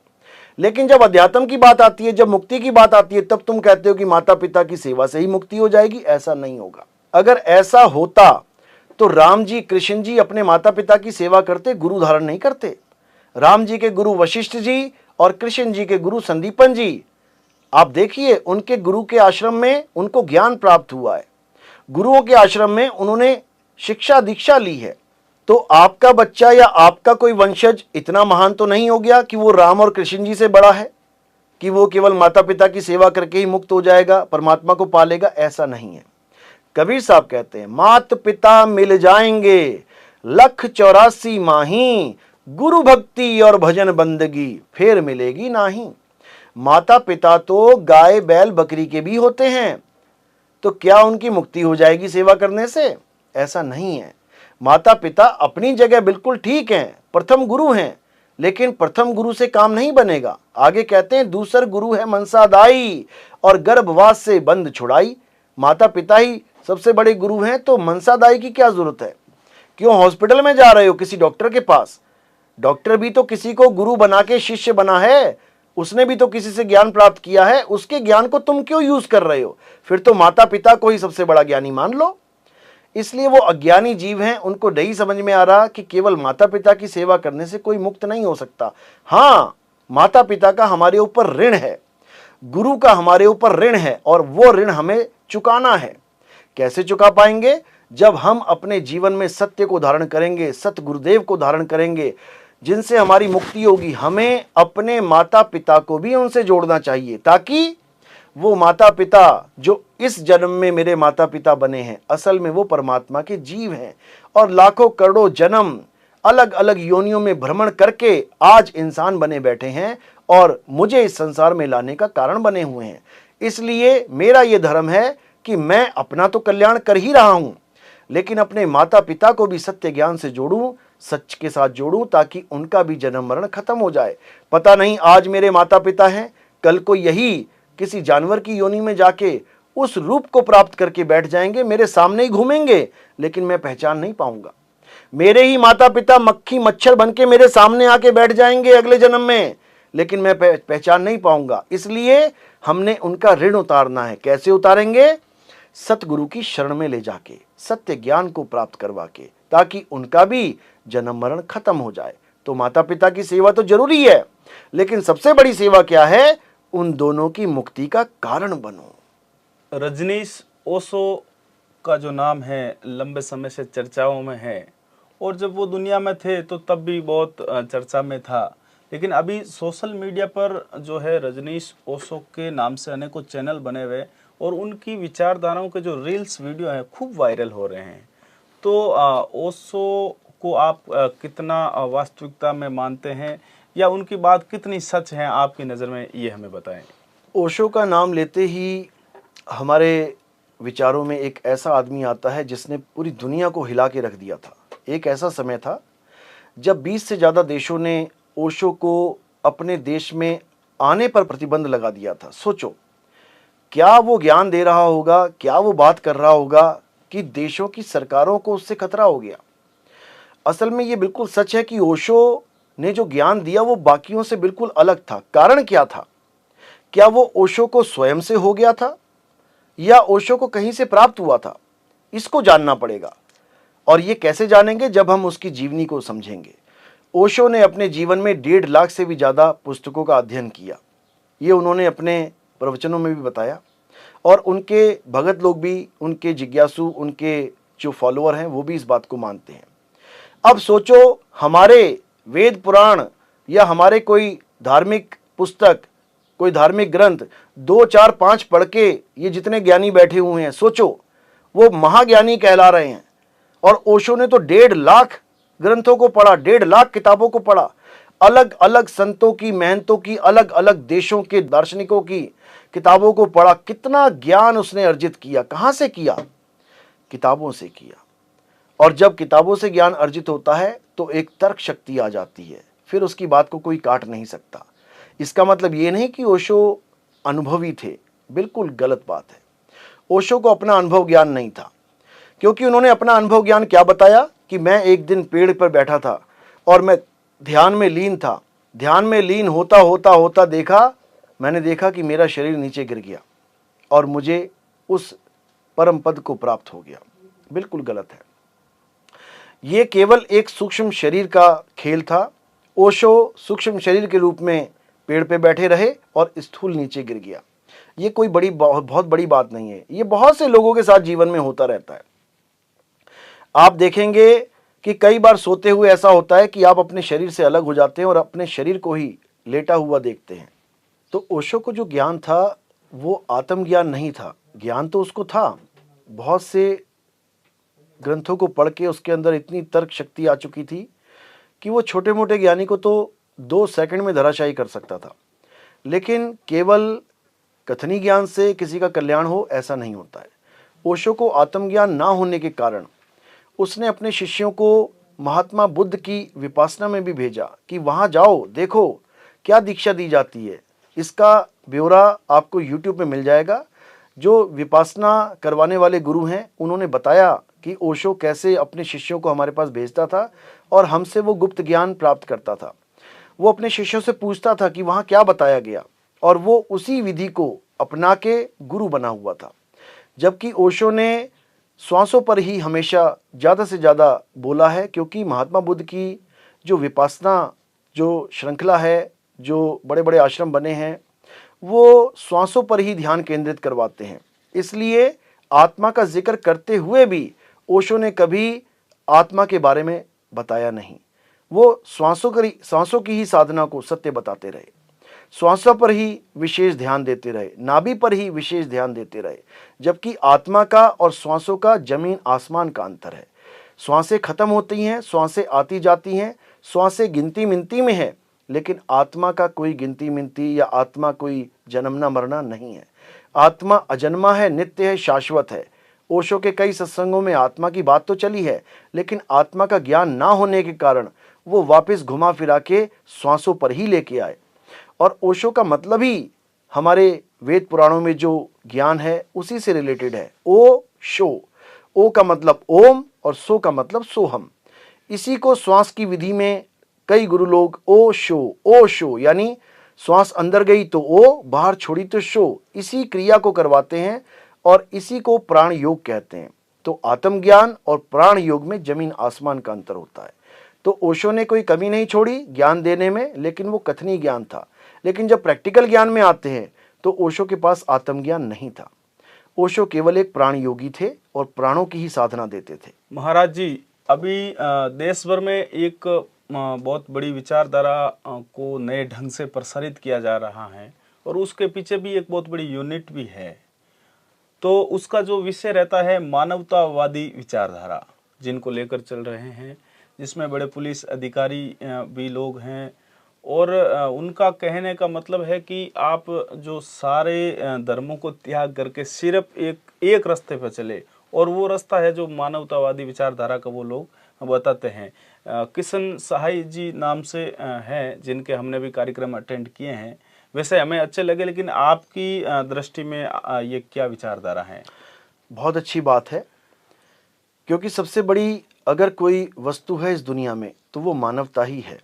लेकिन जब अध्यात्म की बात आती है, जब मुक्ति की बात आती है, तब तुम कहते हो कि माता पिता की सेवा से ही मुक्ति हो जाएगी। ऐसा नहीं होगा। अगर ऐसा होता तो राम जी, कृष्ण जी अपने माता पिता की सेवा करते, गुरु धारण नहीं करते। राम जी के गुरु वशिष्ठ जी और कृष्ण जी के गुरु संदीपन जी, आप देखिए उनके गुरु के आश्रम में उनको ज्ञान प्राप्त हुआ है, गुरुओं के आश्रम में उन्होंने शिक्षा दीक्षा ली है। तो आपका बच्चा या आपका कोई वंशज इतना महान तो नहीं हो गया कि वो राम और कृष्ण जी से बड़ा है, कि वो केवल माता पिता की सेवा करके ही मुक्त हो जाएगा, परमात्मा को पालेगा। ऐसा नहीं है। कबीर साहब कहते हैं मात पिता मिल जाएंगे 184 माही, गुरु भक्ति और भजन बंदगी फिर मिलेगी नाही। माता पिता तो गाय बैल बकरी के भी होते हैं, तो क्या उनकी मुक्ति हो जाएगी सेवा करने से? ऐसा नहीं है। माता पिता अपनी जगह बिल्कुल ठीक हैं, प्रथम गुरु हैं, लेकिन प्रथम गुरु से काम नहीं बनेगा। आगे कहते हैं दूसर गुरु है मनसा दाई, और गर्भवास से बंद छुड़ाई। माता पिता ही सबसे बड़े गुरु हैं, तो मनसा दाई की क्या जरूरत है? क्यों हॉस्पिटल में जा रहे हो किसी डॉक्टर के पास? डॉक्टर भी तो किसी को गुरु बना के शिष्य बना है, उसने भी तो किसी से ज्ञान प्राप्त किया है। उसके ज्ञान को तुम क्यों यूज कर रहे हो? फिर तो माता पिता को ही सबसे बड़ा ज्ञानी मान लो। इसलिए वो अज्ञानी जीव हैं, उनको नहीं समझ में आ रहा कि केवल माता पिता की सेवा करने से कोई मुक्त नहीं हो सकता। हाँ, माता पिता का हमारे ऊपर ऋण है, गुरु का हमारे ऊपर ऋण है, और वो ऋण हमें चुकाना है। कैसे चुका पाएंगे? जब हम अपने जीवन में सत्य को धारण करेंगे, सत गुरुदेव को धारण करेंगे, जिनसे हमारी मुक्ति होगी। हमें अपने माता पिता को भी उनसे जोड़ना चाहिए, ताकि वो माता पिता जो इस जन्म में मेरे माता पिता बने हैं, असल में वो परमात्मा के जीव हैं, और लाखों करोड़ों जन्म अलग अलग योनियों में भ्रमण करके आज इंसान बने बैठे हैं और मुझे इस संसार में लाने का कारण बने हुए हैं। इसलिए मेरा ये धर्म है कि मैं अपना तो कल्याण कर ही रहा हूं, लेकिन अपने माता पिता को भी सत्य ज्ञान से जोड़ूं, सच के साथ जोड़ूं, ताकि उनका भी जन्म मरण खत्म हो जाए। पता नहीं आज मेरे माता पिता हैं, कल को यही किसी जानवर की योनि में जाके उस रूप को प्राप्त करके बैठ जाएंगे, मेरे सामने ही घूमेंगे, लेकिन मैं पहचान नहीं पाऊंगा। मेरे ही माता पिता मक्खी मच्छर बनके मेरे सामने आके बैठ जाएंगे अगले जन्म में, लेकिन मैं पहचान नहीं पाऊंगा। इसलिए हमने उनका ऋण उतारना है। कैसे उतारेंगे? सतगुरु की शरण में ले जाके, सत्य ज्ञान को प्राप्त करवा के, ताकि उनका भी जन्म मरण खत्म हो जाए। तो माता पिता की सेवा तो जरूरी है, लेकिन सबसे बड़ी सेवा क्या है? उन दोनों की मुक्ति का कारण बनो। रजनीश ओशो का जो नाम है लंबे समय से चर्चाओं में है, और जब वो दुनिया में थे तो तब भी बहुत चर्चा में था। लेकिन अभी सोशल मीडिया पर जो है रजनीश ओशो के नाम से अनेकों चैनल बने हुए, और उनकी विचारधाराओं के जो रील्स वीडियो हैं खूब वायरल हो रहे हैं। तो ओशो को आप कितना वास्तविकता में मानते हैं, या उनकी बात कितनी सच है आपकी नज़र में, ये हमें बताएं। ओशो का नाम लेते ही हमारे विचारों में एक ऐसा आदमी आता है जिसने पूरी दुनिया को हिला के रख दिया था। एक ऐसा समय था जब 20 से ज़्यादा देशों ने ओशो को अपने देश में आने पर प्रतिबंध लगा दिया था। सोचो, क्या वो ज्ञान दे रहा होगा, क्या वो बात कर रहा होगा कि देशों की सरकारों को उससे खतरा हो गया। असल में ये बिल्कुल सच है कि ओशो ने जो ज्ञान दिया वो बाकियों से बिल्कुल अलग था। कारण क्या था? क्या वो ओशो को स्वयं से हो गया था, या ओशो को कहीं से प्राप्त हुआ था? इसको जानना पड़ेगा। और ये कैसे जानेंगे? जब हम उसकी जीवनी को समझेंगे। ओशो ने अपने जीवन में 1.5 लाख से भी ज़्यादा पुस्तकों का अध्ययन किया। ये उन्होंने अपने प्रवचनों में भी बताया, और उनके भगत लोग भी, उनके जिज्ञासु, उनके जो फॉलोअर हैं वो भी इस बात को मानते हैं। अब सोचो, हमारे वेद पुराण या हमारे कोई धार्मिक पुस्तक, कोई धार्मिक ग्रंथ 2, 4, 5 पढ़ के ये जितने ज्ञानी बैठे हुए हैं, सोचो वो महाज्ञानी कहला रहे हैं। और ओशो ने तो 1.5 लाख ग्रंथों को पढ़ा, 1.5 लाख किताबों को पढ़ा, अलग अलग संतों की, महंतों की, अलग अलग देशों के दार्शनिकों की किताबों को पढ़ा। कितना ज्ञान उसने अर्जित किया। कहाँ से किया? किताबों से किया। और जब किताबों से ज्ञान अर्जित होता है तो एक तर्क शक्ति आ जाती है, फिर उसकी बात को कोई काट नहीं सकता। इसका मतलब ये नहीं कि ओशो अनुभवी थे, बिल्कुल गलत बात है। ओशो को अपना अनुभव ज्ञान नहीं था, क्योंकि उन्होंने अपना अनुभव ज्ञान क्या बताया कि मैं एक दिन पेड़ पर बैठा था और मैं ध्यान में लीन था। ध्यान में लीन होता होता होता मैंने देखा कि मेरा शरीर नीचे गिर गया और मुझे उस परम पद को प्राप्त हो गया। बिल्कुल गलत है। ये केवल एक सूक्ष्म शरीर का खेल था। ओशो सूक्ष्म शरीर के रूप में पेड़ पे बैठे रहे और स्थूल नीचे गिर गया। ये कोई बहुत बड़ी बात नहीं है। ये बहुत से लोगों के साथ जीवन में होता रहता है। आप देखेंगे कि कई बार सोते हुए ऐसा होता है कि आप अपने शरीर से अलग हो जाते हैं और अपने शरीर को ही लेटा हुआ देखते हैं। तो ओशो को जो ज्ञान था वो आत्मज्ञान नहीं था। ज्ञान तो उसको था, बहुत से ग्रंथों को पढ़ के उसके अंदर इतनी तर्क शक्ति आ चुकी थी कि वो छोटे मोटे ज्ञानी को तो 2 सेकंड में धराशायी कर सकता था। लेकिन केवल कथनी ज्ञान से किसी का कल्याण हो, ऐसा नहीं होता है। ओशो को आत्मज्ञान ना होने के कारण उसने अपने शिष्यों को महात्मा बुद्ध की विपासना में भी भेजा कि वहाँ जाओ, देखो क्या दीक्षा दी जाती है। इसका ब्यौरा आपको YouTube में मिल जाएगा। जो विपासना करवाने वाले गुरु हैं उन्होंने बताया कि ओशो कैसे अपने शिष्यों को हमारे पास भेजता था और हमसे वो गुप्त ज्ञान प्राप्त करता था। वो अपने शिष्यों से पूछता था कि वहाँ क्या बताया गया, और वो उसी विधि को अपना के गुरु बना हुआ था। जबकि ओशो ने श्वासों पर ही हमेशा ज़्यादा से ज़्यादा बोला है, क्योंकि महात्मा बुद्ध की जो विपासना जो श्रृंखला है, जो बड़े बड़े आश्रम बने हैं, वो श्वासों पर ही ध्यान केंद्रित करवाते हैं। इसलिए आत्मा का जिक्र करते हुए भी ओशो ने कभी आत्मा के बारे में बताया नहीं। वो श्वासों की ही साधना को सत्य बताते रहे, श्वासों पर ही विशेष ध्यान देते रहे, नाभि पर ही विशेष ध्यान देते रहे। जबकि आत्मा का और श्वासों का जमीन आसमान का अंतर है। श्वासें खत्म होती हैं, श्वासें आती जाती हैं, श्वासें गिनती मिनती में है, लेकिन आत्मा का कोई गिनती मिनती या आत्मा कोई जन्मना मरना नहीं है। आत्मा अजन्मा है, नित्य है, शाश्वत है। ओशो के कई सत्संगों में आत्मा की बात तो चली है, लेकिन आत्मा का ज्ञान ना होने के कारण वो वापस घुमा फिरा के श्वासों पर ही लेके आए। और ओशो का मतलब ही हमारे वेद पुराणों में जो ज्ञान है उसी से रिलेटेड है। ओ शो, ओ का मतलब ओम और सो का मतलब सोहम। इसी को श्वास की विधि में कई गुरु लोग ओ शो यानी श्वास अंदर गई तो ओ, बाहर छोड़ी तो शो, इसी क्रिया को करवाते हैं और इसी को प्राण योग कहते हैं। तो आत्मज्ञान और प्राण योग में जमीन आसमान का अंतर होता है। तो ओशो ने कोई कमी नहीं छोड़ी ज्ञान देने में, लेकिन वो कथनी ज्ञान था। लेकिन जब प्रैक्टिकल ज्ञान में आते हैं तो ओशो के पास आत्मज्ञान नहीं था। ओशो केवल एक प्राण योगी थे और प्राणों की ही साधना देते थे। महाराज जी, अभी देश भर में एक बहुत बड़ी विचारधारा को नए ढंग से प्रसारित किया जा रहा है और उसके पीछे भी एक बहुत बड़ी यूनिट भी है। तो उसका जो विषय रहता है मानवतावादी विचारधारा, जिनको लेकर चल रहे हैं, जिसमें बड़े पुलिस अधिकारी भी लोग हैं और उनका कहने का मतलब है कि आप जो सारे धर्मों को त्याग करके सिर्फ एक रास्ते पर चले, और वो रास्ता है जो मानवतावादी विचारधारा का वो लोग बताते हैं। किशन सहाय जी नाम से हैं, जिनके हमने भी कार्यक्रम अटेंड किए हैं। वैसे हमें अच्छे लगे, लेकिन आपकी दृष्टि में ये क्या विचारधारा है? बहुत अच्छी बात है, क्योंकि सबसे बड़ी अगर कोई वस्तु है इस दुनिया में तो वो मानवता ही है।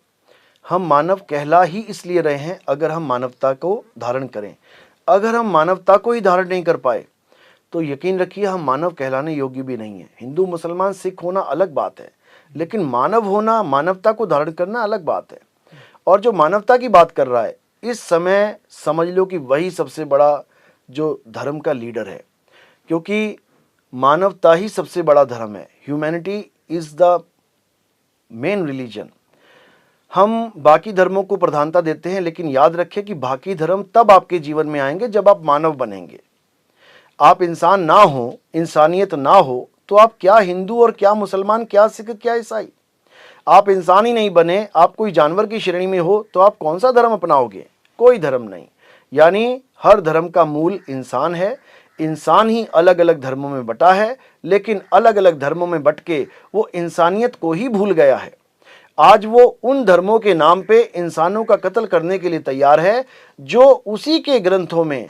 हम मानव कहला ही इसलिए रहे हैं अगर हम मानवता को धारण करें। अगर हम मानवता को ही धारण नहीं कर पाए तो यकीन रखिए हम मानव कहलाने योग्य भी नहीं है। हिंदू मुसलमान सिख होना अलग बात है, लेकिन मानव होना, मानवता को धारण करना अलग बात है। और जो मानवता की बात कर रहा है इस समय, समझ लो कि वही सबसे बड़ा जो धर्म का लीडर है, क्योंकि मानवता ही सबसे बड़ा धर्म है। Humanity is the main religion. हम बाकी धर्मों को प्रधानता देते हैं, लेकिन याद रखें कि बाकी धर्म तब आपके जीवन में आएंगे जब आप मानव बनेंगे। आप इंसान ना हो, इंसानियत ना हो, तो आप क्या हिंदू और क्या मुसलमान, क्या सिख, क्या ईसाई। आप इंसान ही नहीं बने, आप कोई जानवर की श्रेणी में हो, तो आप कौन सा धर्म अपनाओगे? कोई धर्म नहीं। यानी हर धर्म का मूल इंसान है। इंसान ही अलग अलग धर्मों में बटा है, लेकिन अलग अलग धर्मों में बट के वो इंसानियत को ही भूल गया है। आज वो उन धर्मों के नाम पे इंसानों का कत्ल करने के लिए तैयार है जो उसी के ग्रंथों में,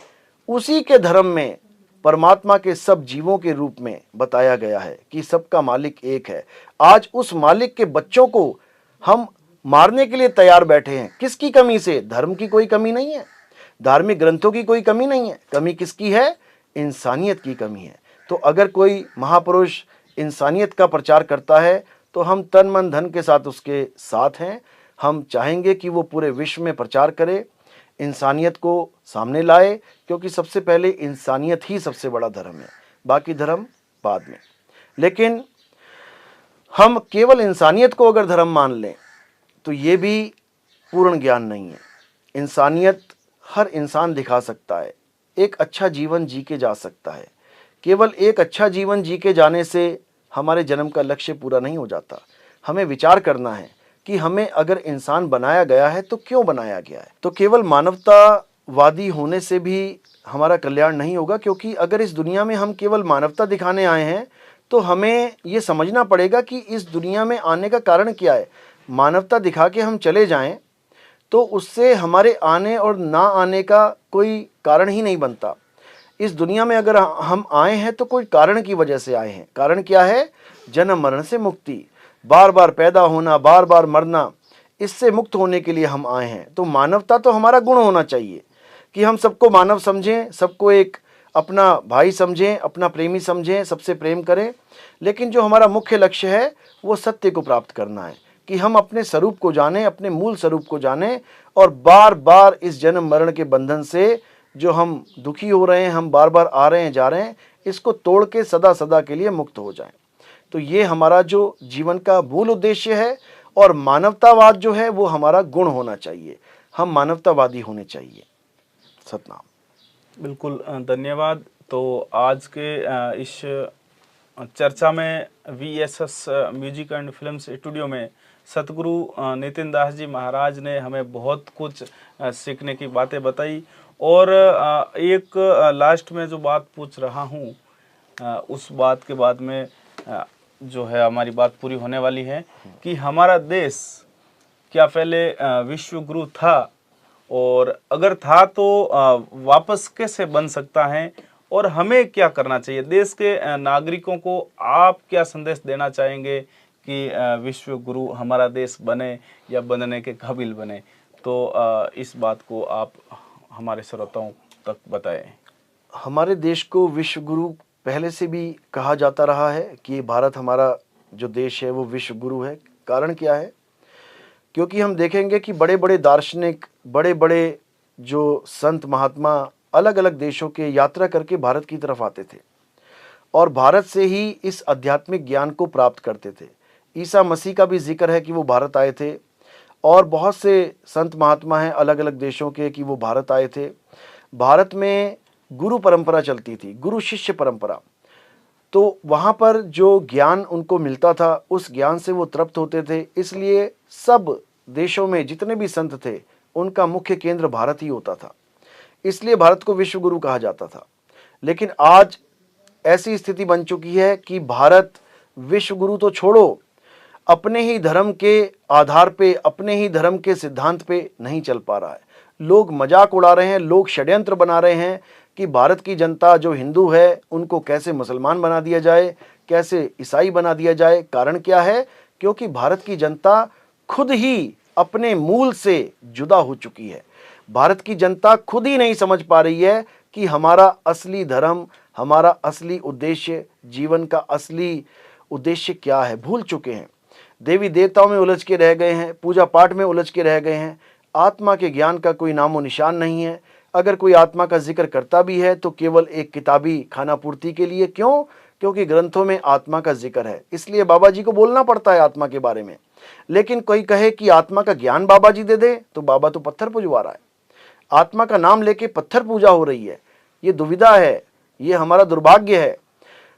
उसी के धर्म में परमात्मा के सब जीवों के रूप में बताया गया है कि सबका मालिक एक है। आज उस मालिक के बच्चों को हम मारने के लिए तैयार बैठे हैं। किसकी कमी से? धर्म की कोई कमी नहीं है, धार्मिक ग्रंथों की कोई कमी नहीं है। कमी किसकी है? इंसानियत की कमी है। तो अगर कोई महापुरुष इंसानियत का प्रचार करता है तो हम तन मन धन के साथ उसके साथ हैं। हम चाहेंगे कि वो पूरे विश्व में प्रचार करे, इंसानियत को सामने लाए, क्योंकि सबसे पहले इंसानियत ही सबसे बड़ा धर्म है, बाकी धर्म बाद में। लेकिन हम केवल इंसानियत को अगर धर्म मान लें तो ये भी पूर्ण ज्ञान नहीं है। इंसानियत हर इंसान दिखा सकता है, एक अच्छा जीवन जी के जा सकता है। केवल एक अच्छा जीवन जी के जाने से हमारे जन्म का लक्ष्य पूरा नहीं हो जाता। हमें विचार करना है कि हमें अगर इंसान बनाया गया है तो क्यों बनाया गया है। तो केवल मानवतावादी होने से भी हमारा कल्याण नहीं होगा, क्योंकि अगर इस दुनिया में हम केवल मानवता दिखाने आए हैं तो हमें ये समझना पड़ेगा कि इस दुनिया में आने का कारण क्या है। मानवता दिखा के हम चले जाएं तो उससे हमारे आने और ना आने का कोई कारण ही नहीं बनता। इस दुनिया में अगर हम आए हैं तो कोई कारण की वजह से आए हैं। कारण क्या है? जन्म मरण से मुक्ति, बार बार पैदा होना, बार बार मरना, इससे मुक्त होने के लिए हम आए हैं। तो मानवता तो हमारा गुण होना चाहिए कि हम सबको मानव समझें, सबको एक अपना भाई समझें, अपना प्रेमी समझें, सबसे प्रेम करें। लेकिन जो हमारा मुख्य लक्ष्य है वो सत्य को प्राप्त करना है, कि हम अपने स्वरूप को जानें, अपने मूल स्वरूप को जानें, और बार बार इस जन्म मरण के बंधन से जो हम दुखी हो रहे हैं, हम बार बार आ रहे हैं जा रहे हैं, इसको तोड़ के सदा सदा के लिए मुक्त हो जाएं। तो ये हमारा जो जीवन का मूल उद्देश्य है, और मानवतावाद जो है वो हमारा गुण होना चाहिए। हम मानवतावादी होने चाहिए। सतनाम। बिल्कुल, धन्यवाद। तो आज के इस चर्चा में VSS music and film studio में सतगुरु नितिन दास जी महाराज ने हमें बहुत कुछ सीखने की बातें बताई। और एक लास्ट में जो बात पूछ रहा हूँ, उस बात के बाद में जो है हमारी बात पूरी होने वाली है, कि हमारा देश क्या पहले विश्व गुरु था और अगर था तो वापस कैसे बन सकता है, और हमें क्या करना चाहिए? देश के नागरिकों को आप क्या संदेश देना चाहेंगे कि विश्व गुरु हमारा देश बने या बनने के काबिल बने? तो इस बात को आप हमारे श्रोताओं तक बताएं। हमारे देश को विश्व गुरु पहले से भी कहा जाता रहा है कि भारत हमारा जो देश है वो विश्व गुरु है। कारण क्या है? क्योंकि हम देखेंगे कि बड़े बड़े दार्शनिक, बड़े बड़े जो संत महात्मा अलग अलग देशों के यात्रा करके भारत की तरफ आते थे और भारत से ही इस आध्यात्मिक ज्ञान को प्राप्त करते थे। ईसा मसीह का भी जिक्र है कि वो भारत आए थे, और बहुत से संत महात्मा हैं अलग अलग देशों के कि वो भारत आए थे। भारत में गुरु परंपरा चलती थी, गुरु शिष्य परंपरा। तो वहाँ पर जो ज्ञान उनको मिलता था उस ज्ञान से वो तृप्त होते थे। इसलिए सब देशों में जितने भी संत थे उनका मुख्य केंद्र भारत ही होता था। इसलिए भारत को विश्व गुरु कहा जाता था। लेकिन आज ऐसी स्थिति बन चुकी है कि भारत विश्व गुरु तो छोड़ो, अपने ही धर्म के आधार पे, अपने ही धर्म के सिद्धांत पे नहीं चल पा रहा है। लोग मजाक उड़ा रहे हैं, लोग षड्यंत्र बना रहे हैं कि भारत की जनता जो हिंदू है उनको कैसे मुसलमान बना दिया जाए, कैसे ईसाई बना दिया जाए। कारण क्या है? क्योंकि भारत की जनता खुद ही अपने मूल से जुदा हो चुकी है। भारत की जनता खुद ही नहीं समझ पा रही है कि हमारा असली धर्म, हमारा असली उद्देश्य, जीवन का असली उद्देश्य क्या है। भूल चुके हैं, देवी देवताओं में उलझ के रह गए हैं, पूजा पाठ में उलझ के रह गए हैं। आत्मा के ज्ञान का कोई नामो निशान नहीं है। अगर कोई आत्मा का जिक्र करता भी है तो केवल एक किताबी खाना पूर्ति के लिए। क्यों? क्योंकि ग्रंथों में आत्मा का जिक्र है, इसलिए बाबा जी को बोलना पड़ता है आत्मा के बारे में। लेकिन कोई कहे कि आत्मा का ज्ञान बाबा जी दे दे, तो बाबा तो पत्थर पुजवा रहा है। आत्मा का नाम लेके पत्थर पूजा हो रही है। ये दुविधा है, ये हमारा दुर्भाग्य है।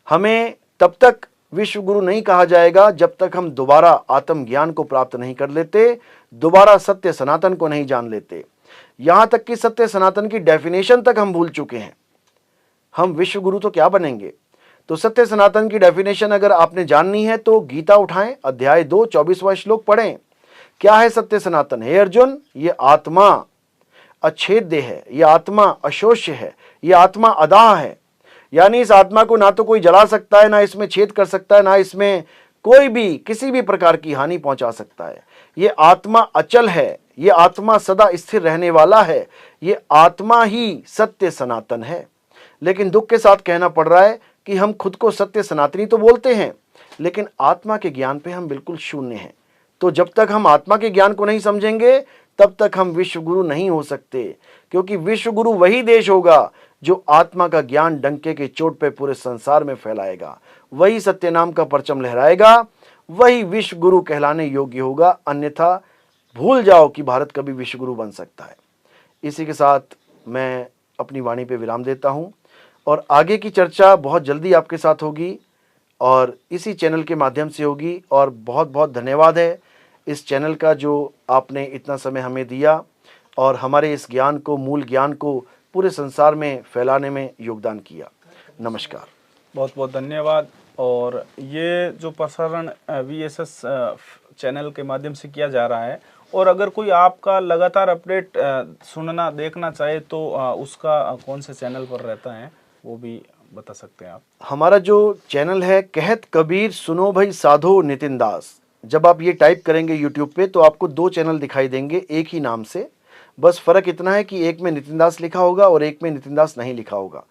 हमें तब तक विश्व गुरु नहीं कहा जाएगा जब तक हम दोबारा आत्मज्ञान को प्राप्त नहीं कर लेते, दोबारा सत्य सनातन को नहीं जान लेते। यहां तक कि सत्य सनातन की डेफिनेशन तक हम भूल चुके हैं। हम विश्व गुरु तो क्या बनेंगे? तो सत्य सनातन की डेफिनेशन अगर आपने जाननी है तो गीता उठाएं, अध्याय 2 24वां श्लोक पढ़ें। क्या है सत्य सनातन? हे अर्जुन, ये आत्मा अच्छेद्य है, ये आत्मा अशोष्य है, ये आत्मा अदाह है। यानी इस आत्मा को ना तो कोई जला सकता है, ना इसमें छेद कर सकता है, ना इसमें कोई भी किसी भी प्रकार की हानि पहुंचा सकता है। ये आत्मा अचल है, ये आत्मा सदा स्थिर रहने वाला है, ये आत्मा ही सत्य सनातन है। लेकिन दुख के साथ कहना पड़ रहा है कि हम खुद को सत्य सनातनी तो बोलते हैं, लेकिन आत्मा के ज्ञान पे हम बिल्कुल शून्य हैं। तो जब तक हम आत्मा के ज्ञान को नहीं समझेंगे तब तक हम विश्व गुरु नहीं हो सकते। क्योंकि विश्व गुरु वही देश होगा जो आत्मा का ज्ञान डंके के चोट पे पूरे संसार में फैलाएगा, वही सत्य नाम का परचम लहराएगा, वही विश्व गुरु कहलाने योग्य होगा। अन्यथा भूल जाओ कि भारत कभी विश्व गुरु बन सकता है। इसी के साथ मैं अपनी वाणी पे विराम देता हूं और आगे की चर्चा बहुत जल्दी आपके साथ होगी और इसी चैनल के माध्यम से होगी। और बहुत बहुत धन्यवाद है इस चैनल का जो आपने इतना समय हमें दिया और हमारे इस ज्ञान को, मूल ज्ञान को पूरे संसार में फैलाने में योगदान किया। नमस्कार, बहुत बहुत धन्यवाद। और ये जो प्रसारण VSS चैनल के माध्यम से किया जा रहा है, और अगर कोई आपका लगातार अपडेट सुनना देखना चाहे तो उसका कौन से चैनल पर रहता है वो भी बता सकते हैं आप? हमारा जो चैनल है कहत कबीर सुनो भाई साधो नितिन दास। जब आप ये टाइप करेंगे यूट्यूब पे तो आपको 2 चैनल दिखाई देंगे एक ही नाम से। बस फ़र्क इतना है कि एक में नितिन दास लिखा होगा और एक में नितिन दास नहीं लिखा होगा।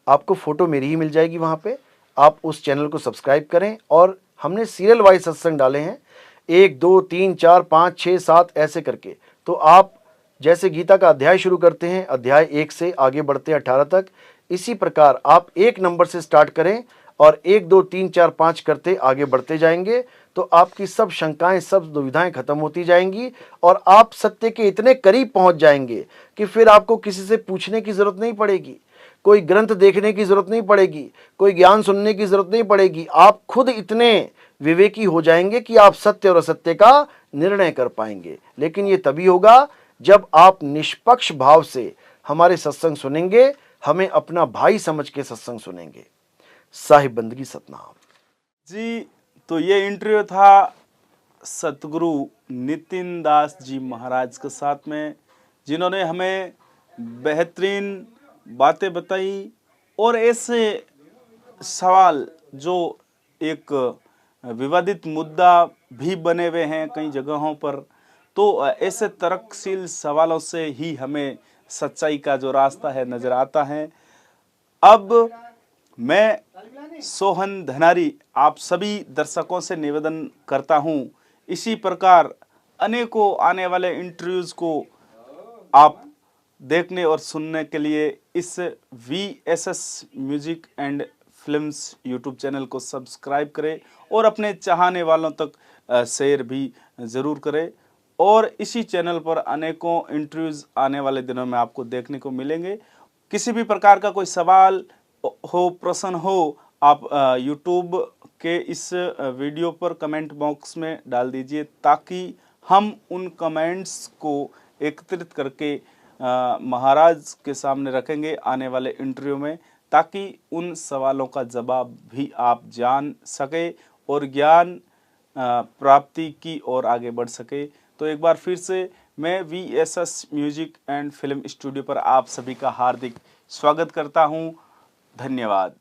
आपको फ़ोटो मेरी ही मिल जाएगी वहाँ पे। आप उस चैनल को सब्सक्राइब करें। और हमने सीरियल वाइज सत्संग डाले हैं, 1 2 3 4 5 6 7 ऐसे करके। तो आप जैसे गीता का अध्याय शुरू करते हैं, अध्याय 1 से आगे बढ़ते हैं 18 तक, इसी प्रकार आप 1 नंबर से स्टार्ट करें और 1 2 3 4 5 करते आगे बढ़ते जाएंगे तो आपकी सब शंकाएं, सब दुविधाएं खत्म होती जाएंगी और आप सत्य के इतने करीब पहुंच जाएंगे कि फिर आपको किसी से पूछने की जरूरत नहीं पड़ेगी, कोई ग्रंथ देखने की जरूरत नहीं पड़ेगी, कोई ज्ञान सुनने की जरूरत नहीं पड़ेगी। आप खुद इतने विवेकी हो जाएंगे कि आप सत्य और असत्य का निर्णय कर पाएंगे। लेकिन ये तभी होगा जब आप निष्पक्ष भाव से हमारे सत्संग सुनेंगे, हमें अपना भाई समझ के सत्संग सुनेंगे। साहिब बंदगी सतनाम जी। तो ये इंटरव्यू था सतगुरु नितिन दास जी महाराज के साथ में, जिन्होंने हमें बेहतरीन बातें बताई और ऐसे सवाल जो एक विवादित मुद्दा भी बने हुए हैं कई जगहों पर, तो ऐसे तर्कशील सवालों से ही हमें सच्चाई का जो रास्ता है नजर आता है। अब मैं सोहन धनारी आप सभी दर्शकों से निवेदन करता हूं, इसी प्रकार अनेकों आने वाले इंटरव्यूज को आप देखने और सुनने के लिए इस VSS music and films YouTube channel को सब्सक्राइब करें और अपने चाहने वालों तक शेयर भी ज़रूर करें। और इसी चैनल पर अनेकों इंटरव्यूज आने वाले दिनों में आपको देखने को मिलेंगे। किसी भी प्रकार का कोई सवाल हो, प्रश्न हो, आप यूट्यूब के इस वीडियो पर कमेंट बॉक्स में डाल दीजिए, ताकि हम उन कमेंट्स को एकत्रित करके महाराज के सामने रखेंगे आने वाले इंटरव्यू में, ताकि उन सवालों का जवाब भी आप जान सके और ज्ञान प्राप्ति की ओर आगे बढ़ सके। तो एक बार फिर से मैं VSS music and film studio पर आप सभी का हार्दिक स्वागत करता हूं। धन्यवाद।